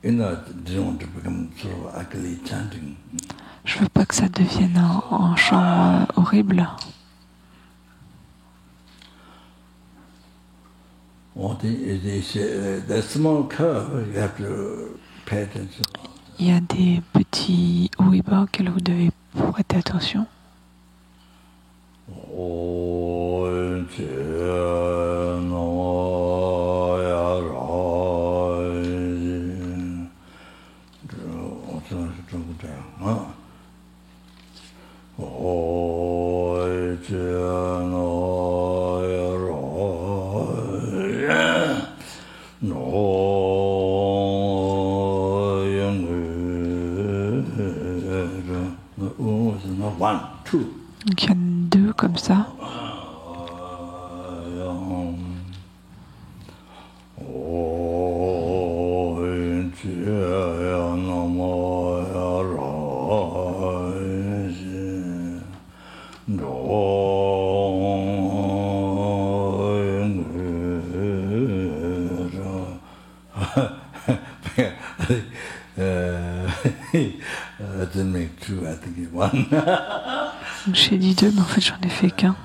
didn't want to become sort of ugly chanting. Je veux pas que ça devienne un chant horrible. The small curve, you have to pay attention. Il y a des petits hauts et bas auxquels vous devez prêter attention. One, two. Donc il y a 2 comme ça. didn't make two, I think it's one. Donc j'ai dit 2, mais en fait j'en ai fait qu'un.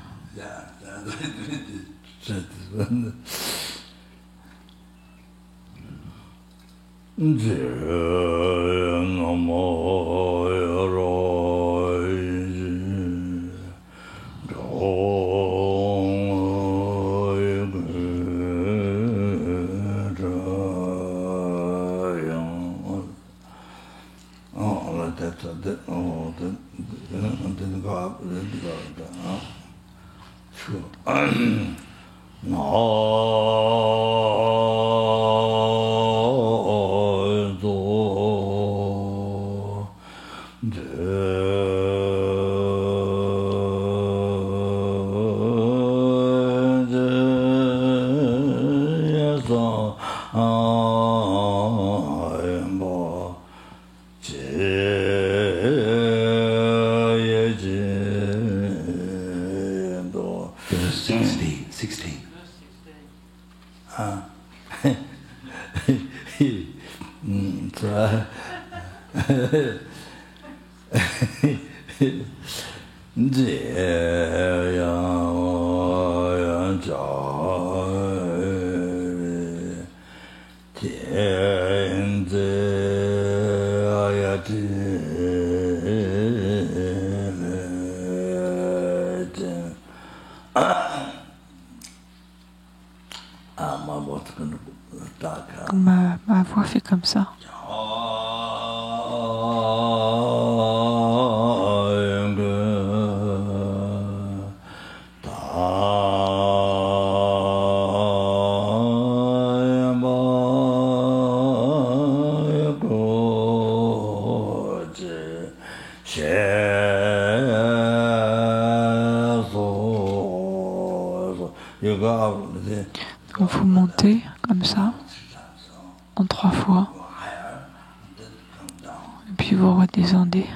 Didn't go up, didn't go down. Sure. Verse 16. Ma voix fait comme ça. Donc vous montez comme ça, en 3 fois, et puis vous redescendez.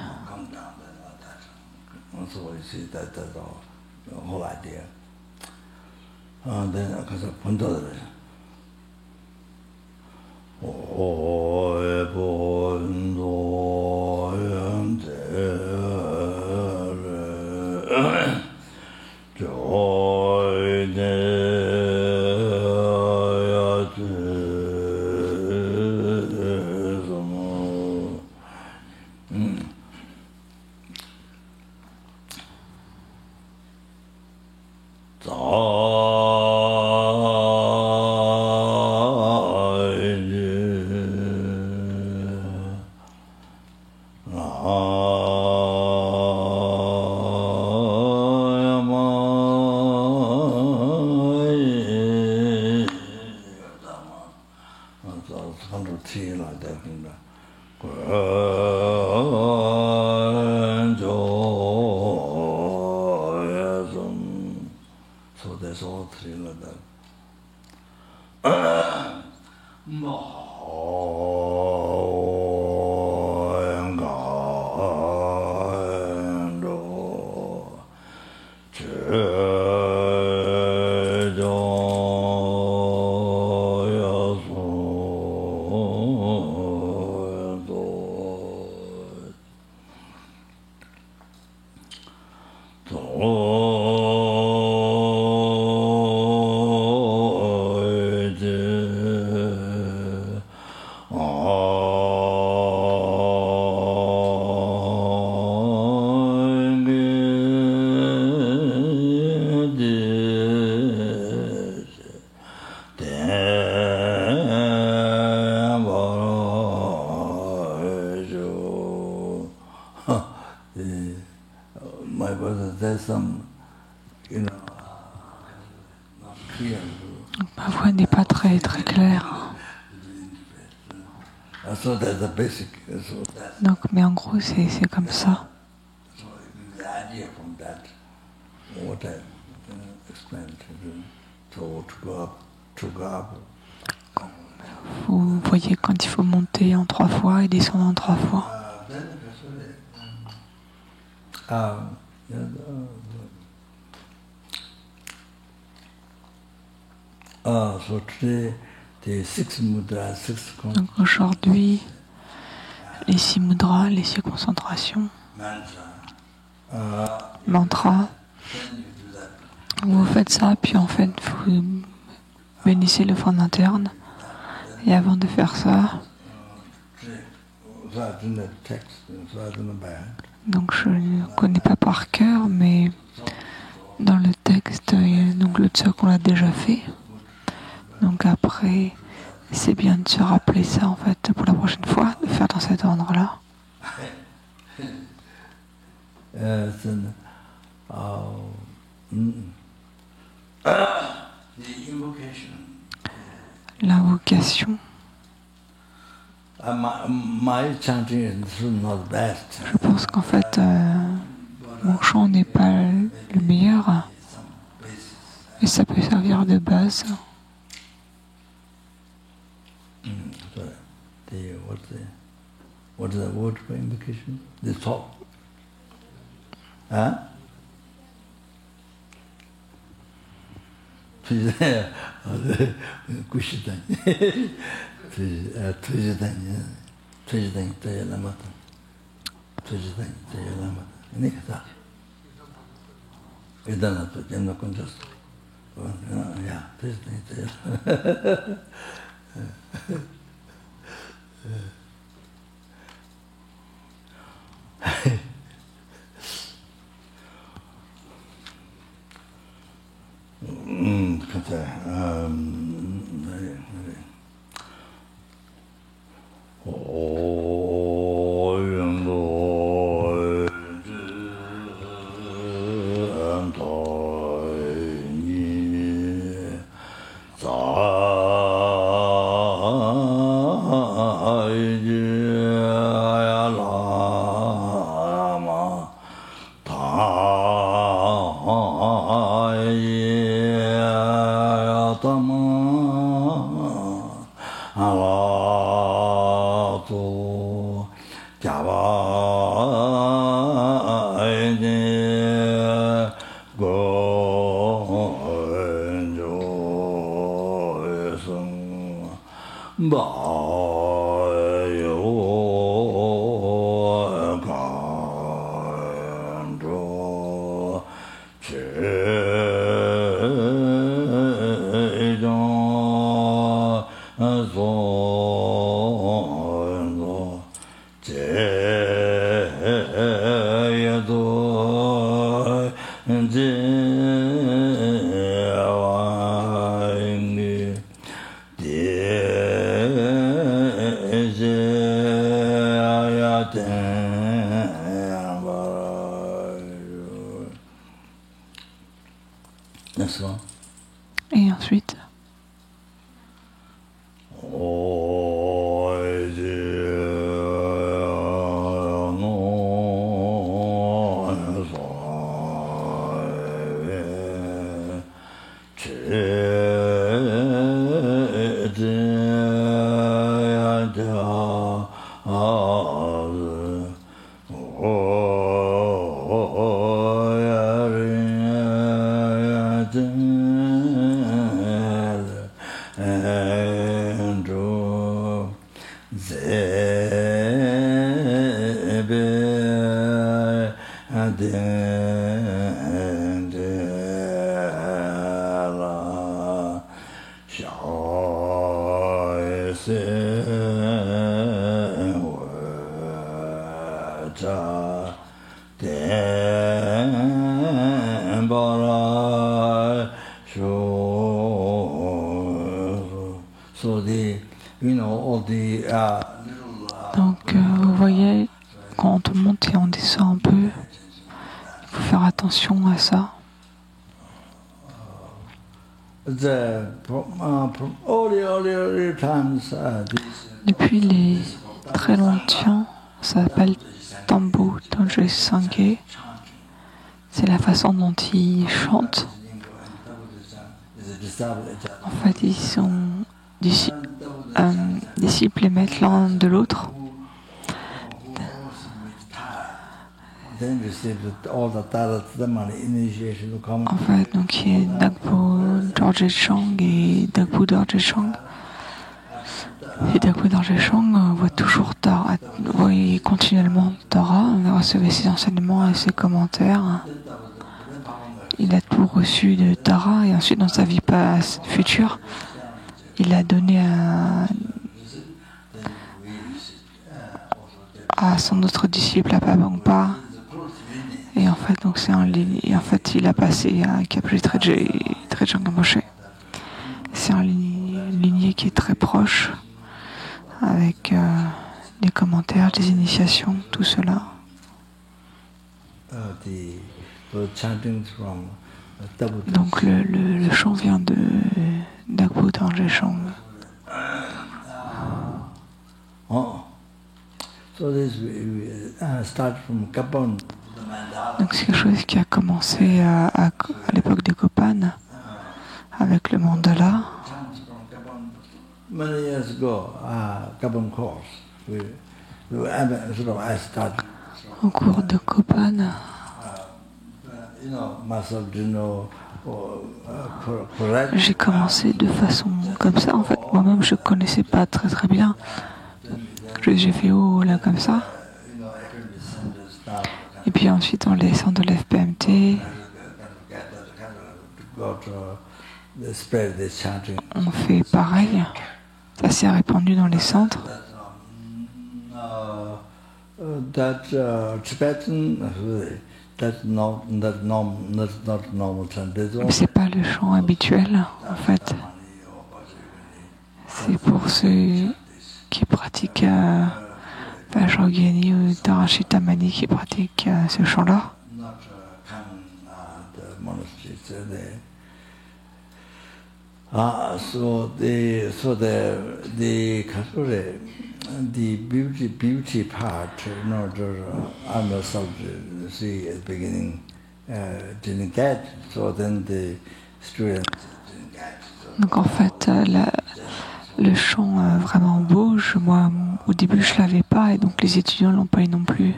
So there's all three like that. My brother, there's some, not clear. Ma voix n'est pas très claire. So that's the basic. Donc, mais en gros, c'est comme ça. So the idea from that, what I explained to go up. Vous voyez quand il faut monter en 3 fois et descendre en 3 fois. So today, the 6 mudras, 6 Donc aujourd'hui, les 6 mudras, les 6 concentrations, mantra. Vous faites ça, puis en fait, vous bénissez le fond interne. Et avant de faire ça, donc je ne connais pas par cœur, mais dans le texte, donc le tsak on l'a déjà fait. Donc après, c'est bien de se rappeler ça en fait pour la prochaine fois, de faire dans cet ordre-là. L'invocation. Je pense qu'en fait, mon chant n'est pas le meilleur, mais ça peut servir de base. What's the word for invocation? The talk. Huh? Kushitani. Tujitani. Tujitani. Tayalamata. Tujitani. Tayalamata. Nikata. Vedanato. Jamna kunjas. Yeah. Tujitani. Tayalamata. Et ensuite, donc vous voyez, quand on monte et on descend un peu, il faut faire attention à ça. Depuis les très longtemps, ça s'appelle Tambu Tanje Sangye. C'est la façon dont ils chantent. En fait, ils sont disciples et maîtres l'un de l'autre. En fait, donc il y a Dagpo Dorje Chang et Dagpo Dorje Chang. Et Dakpo Dorje Shong voit toujours Tara, voit continuellement Tara, recevait ses enseignements et ses commentaires. Il a tout reçu de Tara et ensuite dans sa vie future, il a donné à son autre disciple, à Pabangpa. Et en fait, donc c'est il a passé à Kapri Trejang Moshe. C'est un lignée qui est très proche, avec des commentaires, des initiations, tout cela. Donc le chant vient de Dakpo Dorje Shong. Donc c'est quelque chose qui a commencé à l'époque des Gopan avec le mandala. Au cours de Gopan, j'ai commencé de façon comme ça. En fait, moi-même, je ne connaissais pas très bien. J'ai fait là comme ça. Et puis ensuite, en descend de l'FPMT, on fait pareil. Ça s'est répandu dans les centres. Mais c'est pas le chant habituel, en fait. C'est pour ceux qui pratiquent Vajrayani ou Tarashitamani qui pratiquent ce chant-là. So the beauty part, I myself see at the beginning didn't get. So then the students didn't get. Donc en fait, le chant vraiment beau, moi au début je l'avais pas et donc les étudiants l'ont pas eu non plus.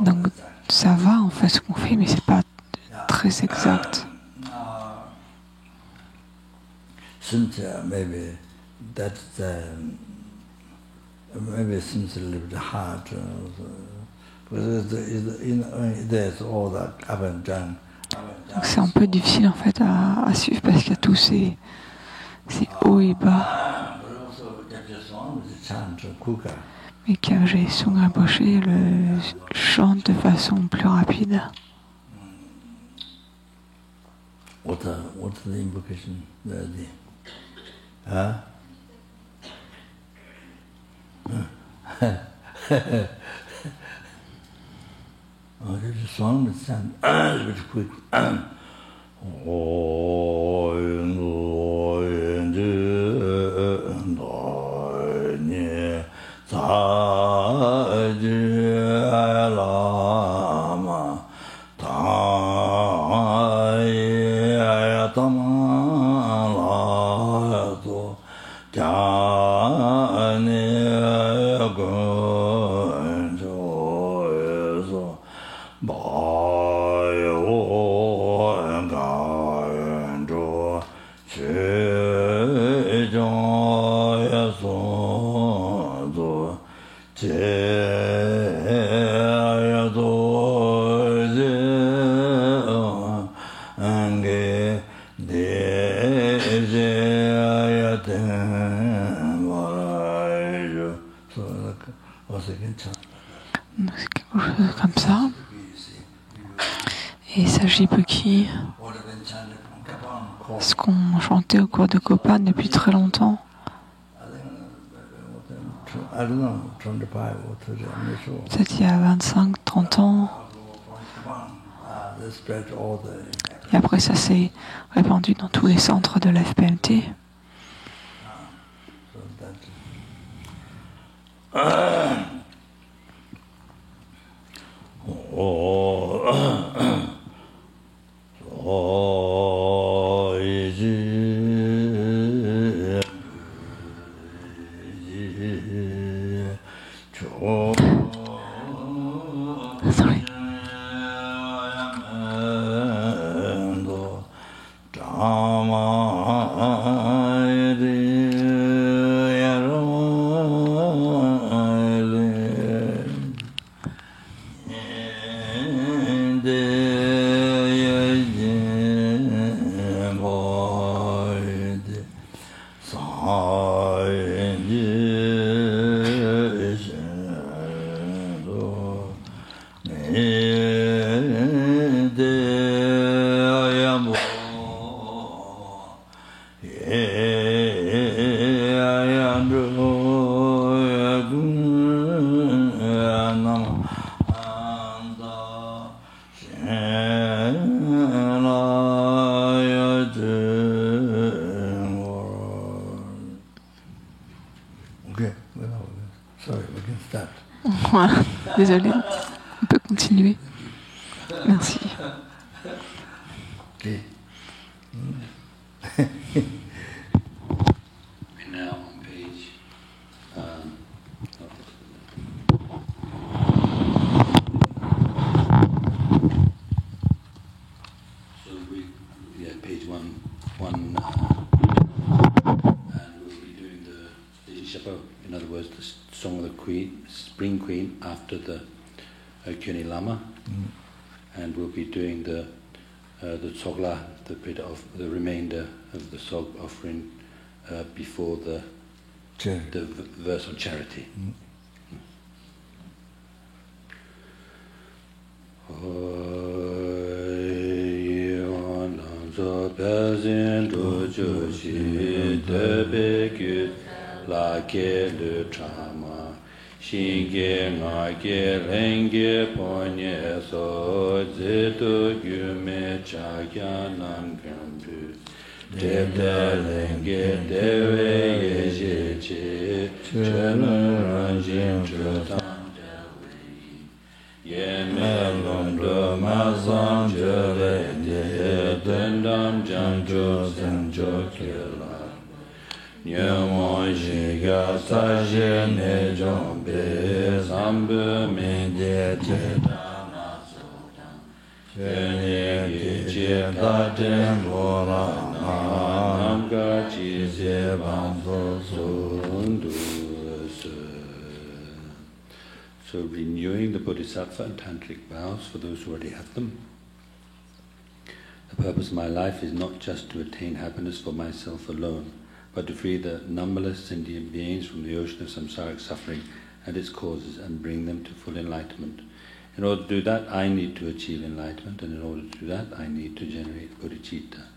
Donc ça va en fait ce qu'on fait, mais c'est pas très exact. Since maybe that's maybe since a little bit hard, because there's all that up and down. Donc c'est un peu difficile en fait à suivre parce qu'il y a tous ces hauts et bas. Mais Kyabje Sung Rinpoche le chante de façon plus rapide. What's the invocation? Oh, there's a song that sounds a bit quick. C'est quelque chose comme ça. Et Sajibuki, ce qu'on chantait au cours de Gopan depuis très longtemps. Peut-être il y a 25-30 ans. Et après ça s'est répandu dans tous les centres de l'FPMT. Sorry. Voilà, désolé, on peut continuer. Merci. Okay. We're now on page. So page one, and we'll be doing the Chapeau. In other words, the song of the Queen, Spring Queen, after the Kyoni Lama, and we'll be doing the Tsogla, the bit of the remainder of the Tsog offering before the verse on charity. Shinge ngage renge ponye so zidu gyume chagya nam gyambu debda lenge dewe yeje che chenun ranjin chutam yeme londo mazan jere de dendam janjo zenjo kila Nyamo jiga saje ne jombe sambe mende te dana sodan Kene giche daten bora namga chize bambo sundu. So renewing the Bodhisattva and Tantric vows for those who already have them. The purpose of my life is not just to attain happiness for myself alone, but to free the numberless sentient beings from the ocean of samsaric suffering and its causes and bring them to full enlightenment. In order to do that, I need to achieve enlightenment, and in order to do that, I need to generate bodhicitta.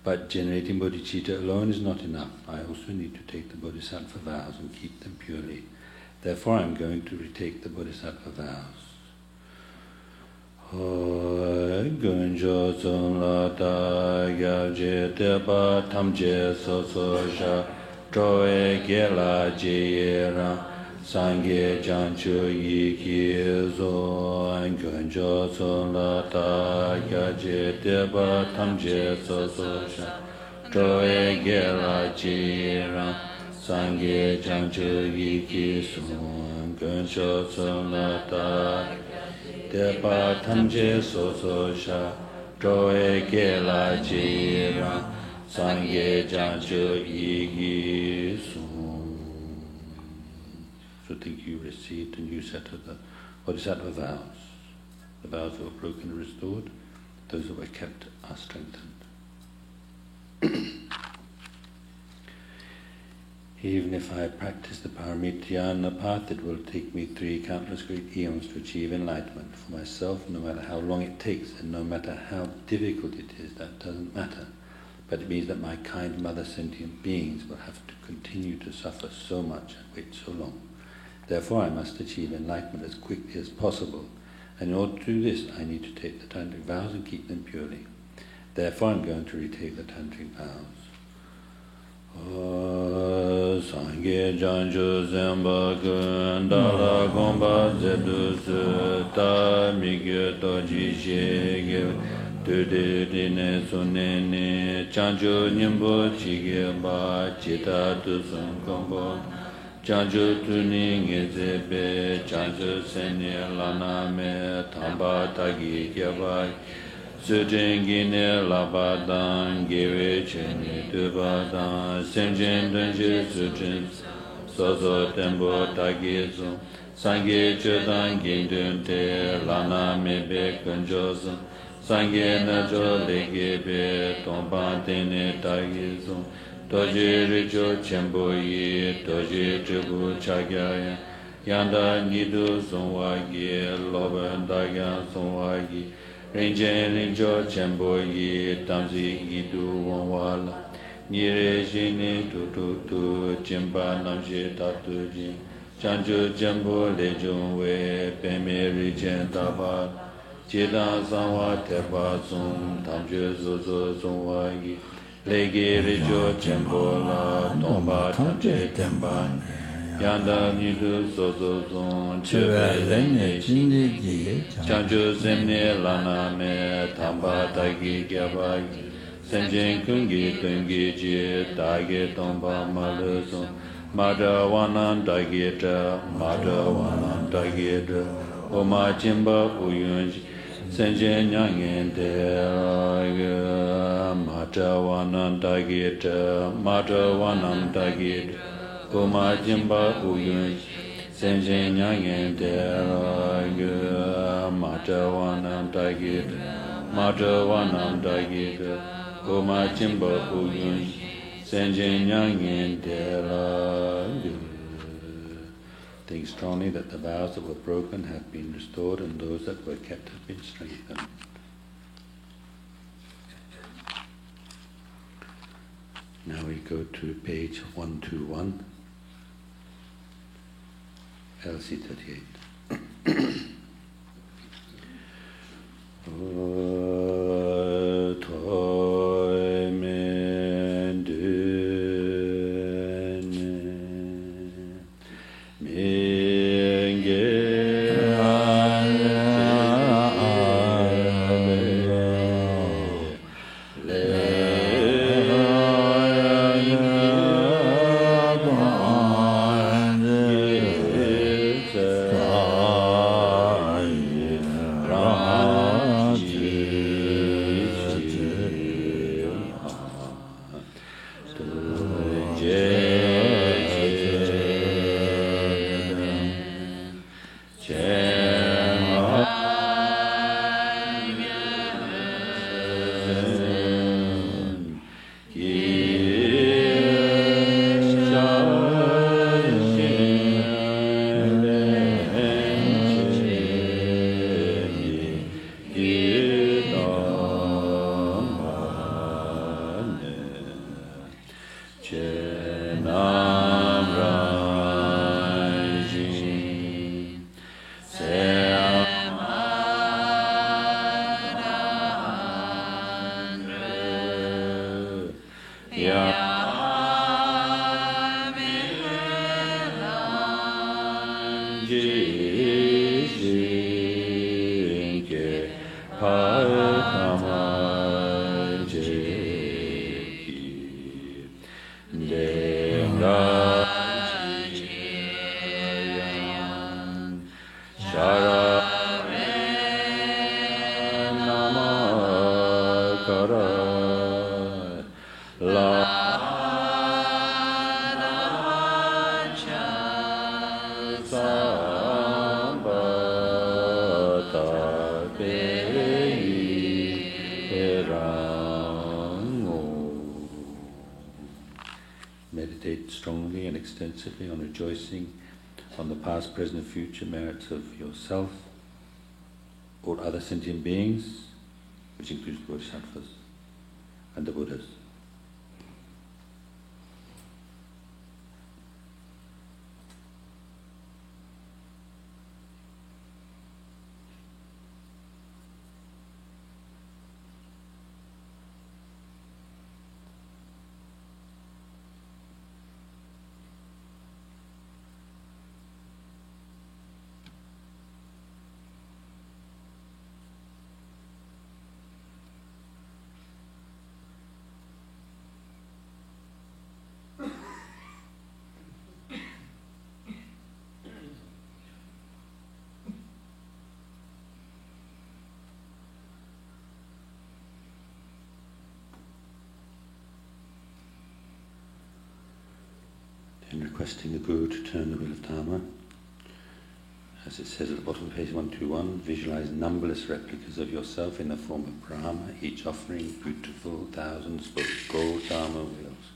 But generating bodhicitta alone is not enough. I also need to take the bodhisattva vows and keep them purely. Therefore, I am going to retake the bodhisattva vows. Gunjo la da ya je te ba tam je so so sha troe ge la je ra sangye jan chu yi ki zo gunjo la da ya je te ba tam je so so sha troe ge la je ra sangye jan chu yi ki zo gunjo la da Deba tamje so so sha, droe ge la ji ra, sangye janju yi sun. So think you received a new set of the Bodhisattva vows. The vows that were broken and restored, those that were kept are strengthened. Even if I practice the Paramityana path, it will take me 3 countless great eons to achieve enlightenment. For myself, no matter how long it takes and no matter how difficult it is, that doesn't matter. But it means that my kind mother sentient beings will have to continue to suffer so much and wait so long. Therefore, I must achieve enlightenment as quickly as possible. And in order to do this, I need to take the tantric vows and keep them purely. Therefore, I'm going to retake the tantric vows. Sangye janju zemba gundala gomba zedu ta migyo toji shege tude dine sunene janju nyambo chige ba chita tu sun gombo janju tuni ngezebe janju senye lana me tamba tagi gyabai Sujengine labadan gewe chene dubadan senjen dunje sujen sozo tembo tagizo sangye chodan gendun te lana mebe kunjozo sangye najo legebe tomban tene tagizo doji rijo chembo yi doji tribu chagyaya Yanda Nidu Songwagi, Loban Dagan Songwagi, Rinjen Rinjo Chamboyi, Tamzi Idu Wangwala, Nire Jini Tu, Jimba Namshi Tatuji, Chanju Jambo Lejun We, Peme Rijen Tabat, Jidan Sangwa Tepa Sung, Tamju Zozo Songwagi, Legi Rijo Chambola, Tomba Tamje Temban, Yanda Nidu Sozo Zon, Chebe Lenye Jindi, Chanju Zemne Lana Me, Tamba Tagi Gyabagi, Senjen Kungi Tungi Ji, Dagi Tomba Maluzon, Mada Wanan Dagita, Mada Wanan Dagita, Oma Jimba Uyunji, Senjen Yangen De, Mada Wanan Dagita, Mada Wanan Dagita, Oma Jimba Uyun, Senjen Yangen De, Mada Wanam Dagit, Mada Wanam Dagit, Oma Jimba Uyun, Senjen Yangen De. Think strongly that the vows that were broken have been restored and those that were kept have been strengthened. Now we go to page 121. LC 38. Meditate strongly and extensively on rejoicing on the past, present, and future merits of yourself or other sentient beings, which includes the Bodhisattvas and the Buddhas. And requesting the Guru to turn the wheel of Dharma. As it says at the bottom of page 121, visualize numberless replicas of yourself in the form of Brahma, each offering beautiful thousands of gold Dharma wheels.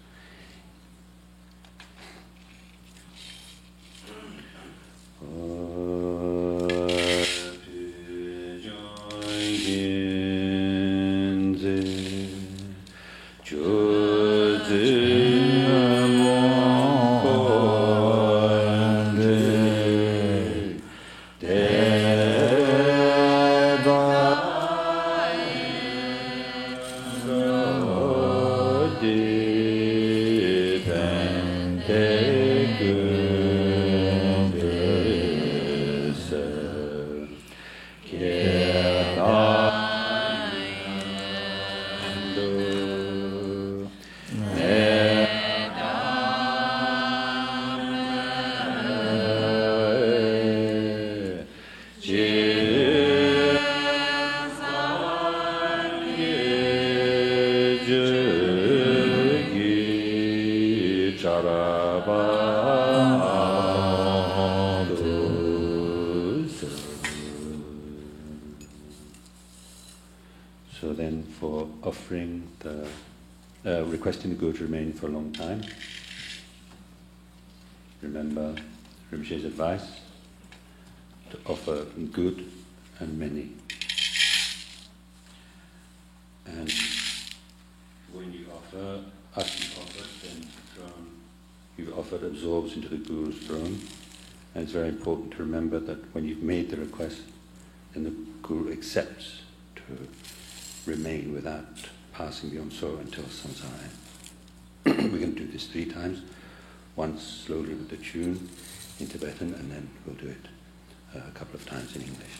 So then for offering the, requesting the Guru to remain for a long time, remember Rinpoche's advice to offer good and many. And when you offer, after you offer, then the throne you've offered absorbs into the Guru's throne. And it's very important to remember that when you've made the request, then the Guru accepts to remain without passing beyond sorrow until samsara. We're going to do this 3 times, once slowly with the tune in Tibetan, and then we'll do it a couple of times in English.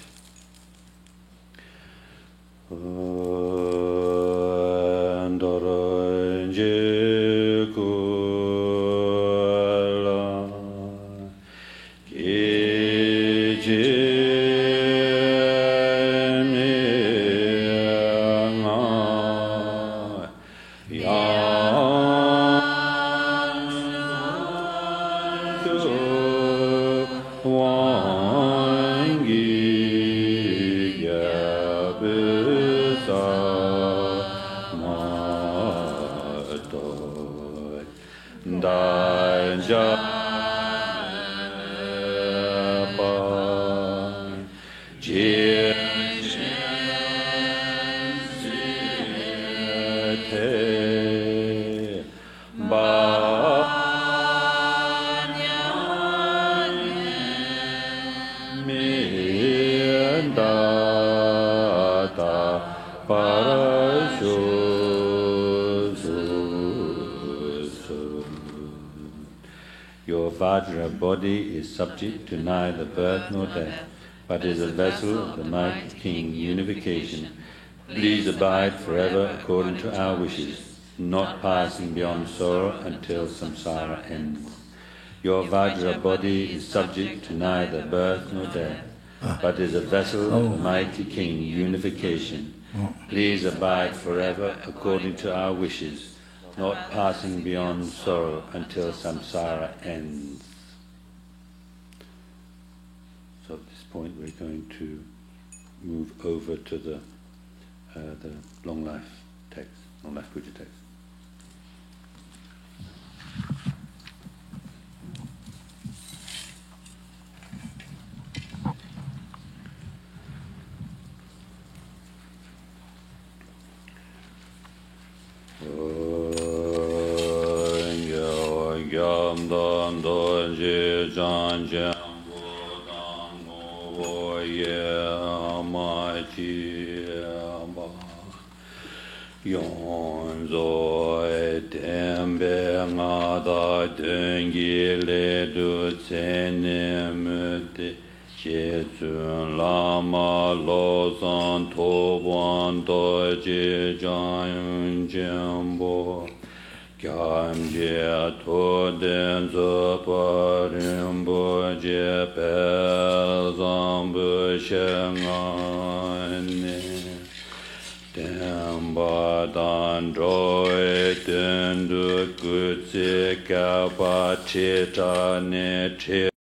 Your Vajra body is subject to neither birth nor death, but is a vessel of the mighty King Unification. Please abide forever according to our wishes, not passing beyond sorrow until samsara ends. Your Vajra body is subject to neither birth nor death, but is a vessel of the mighty King Unification. Please abide forever according to our wishes, not passing beyond sorrow until samsara ends. So at this point we're going to move over to the long life text, long life Puja text. Lama lo san to wan do je jan jambo kyam je to den zo parim bo je pe zam bu shengane dem ba dan roi den du ku se ka pa che ta ne che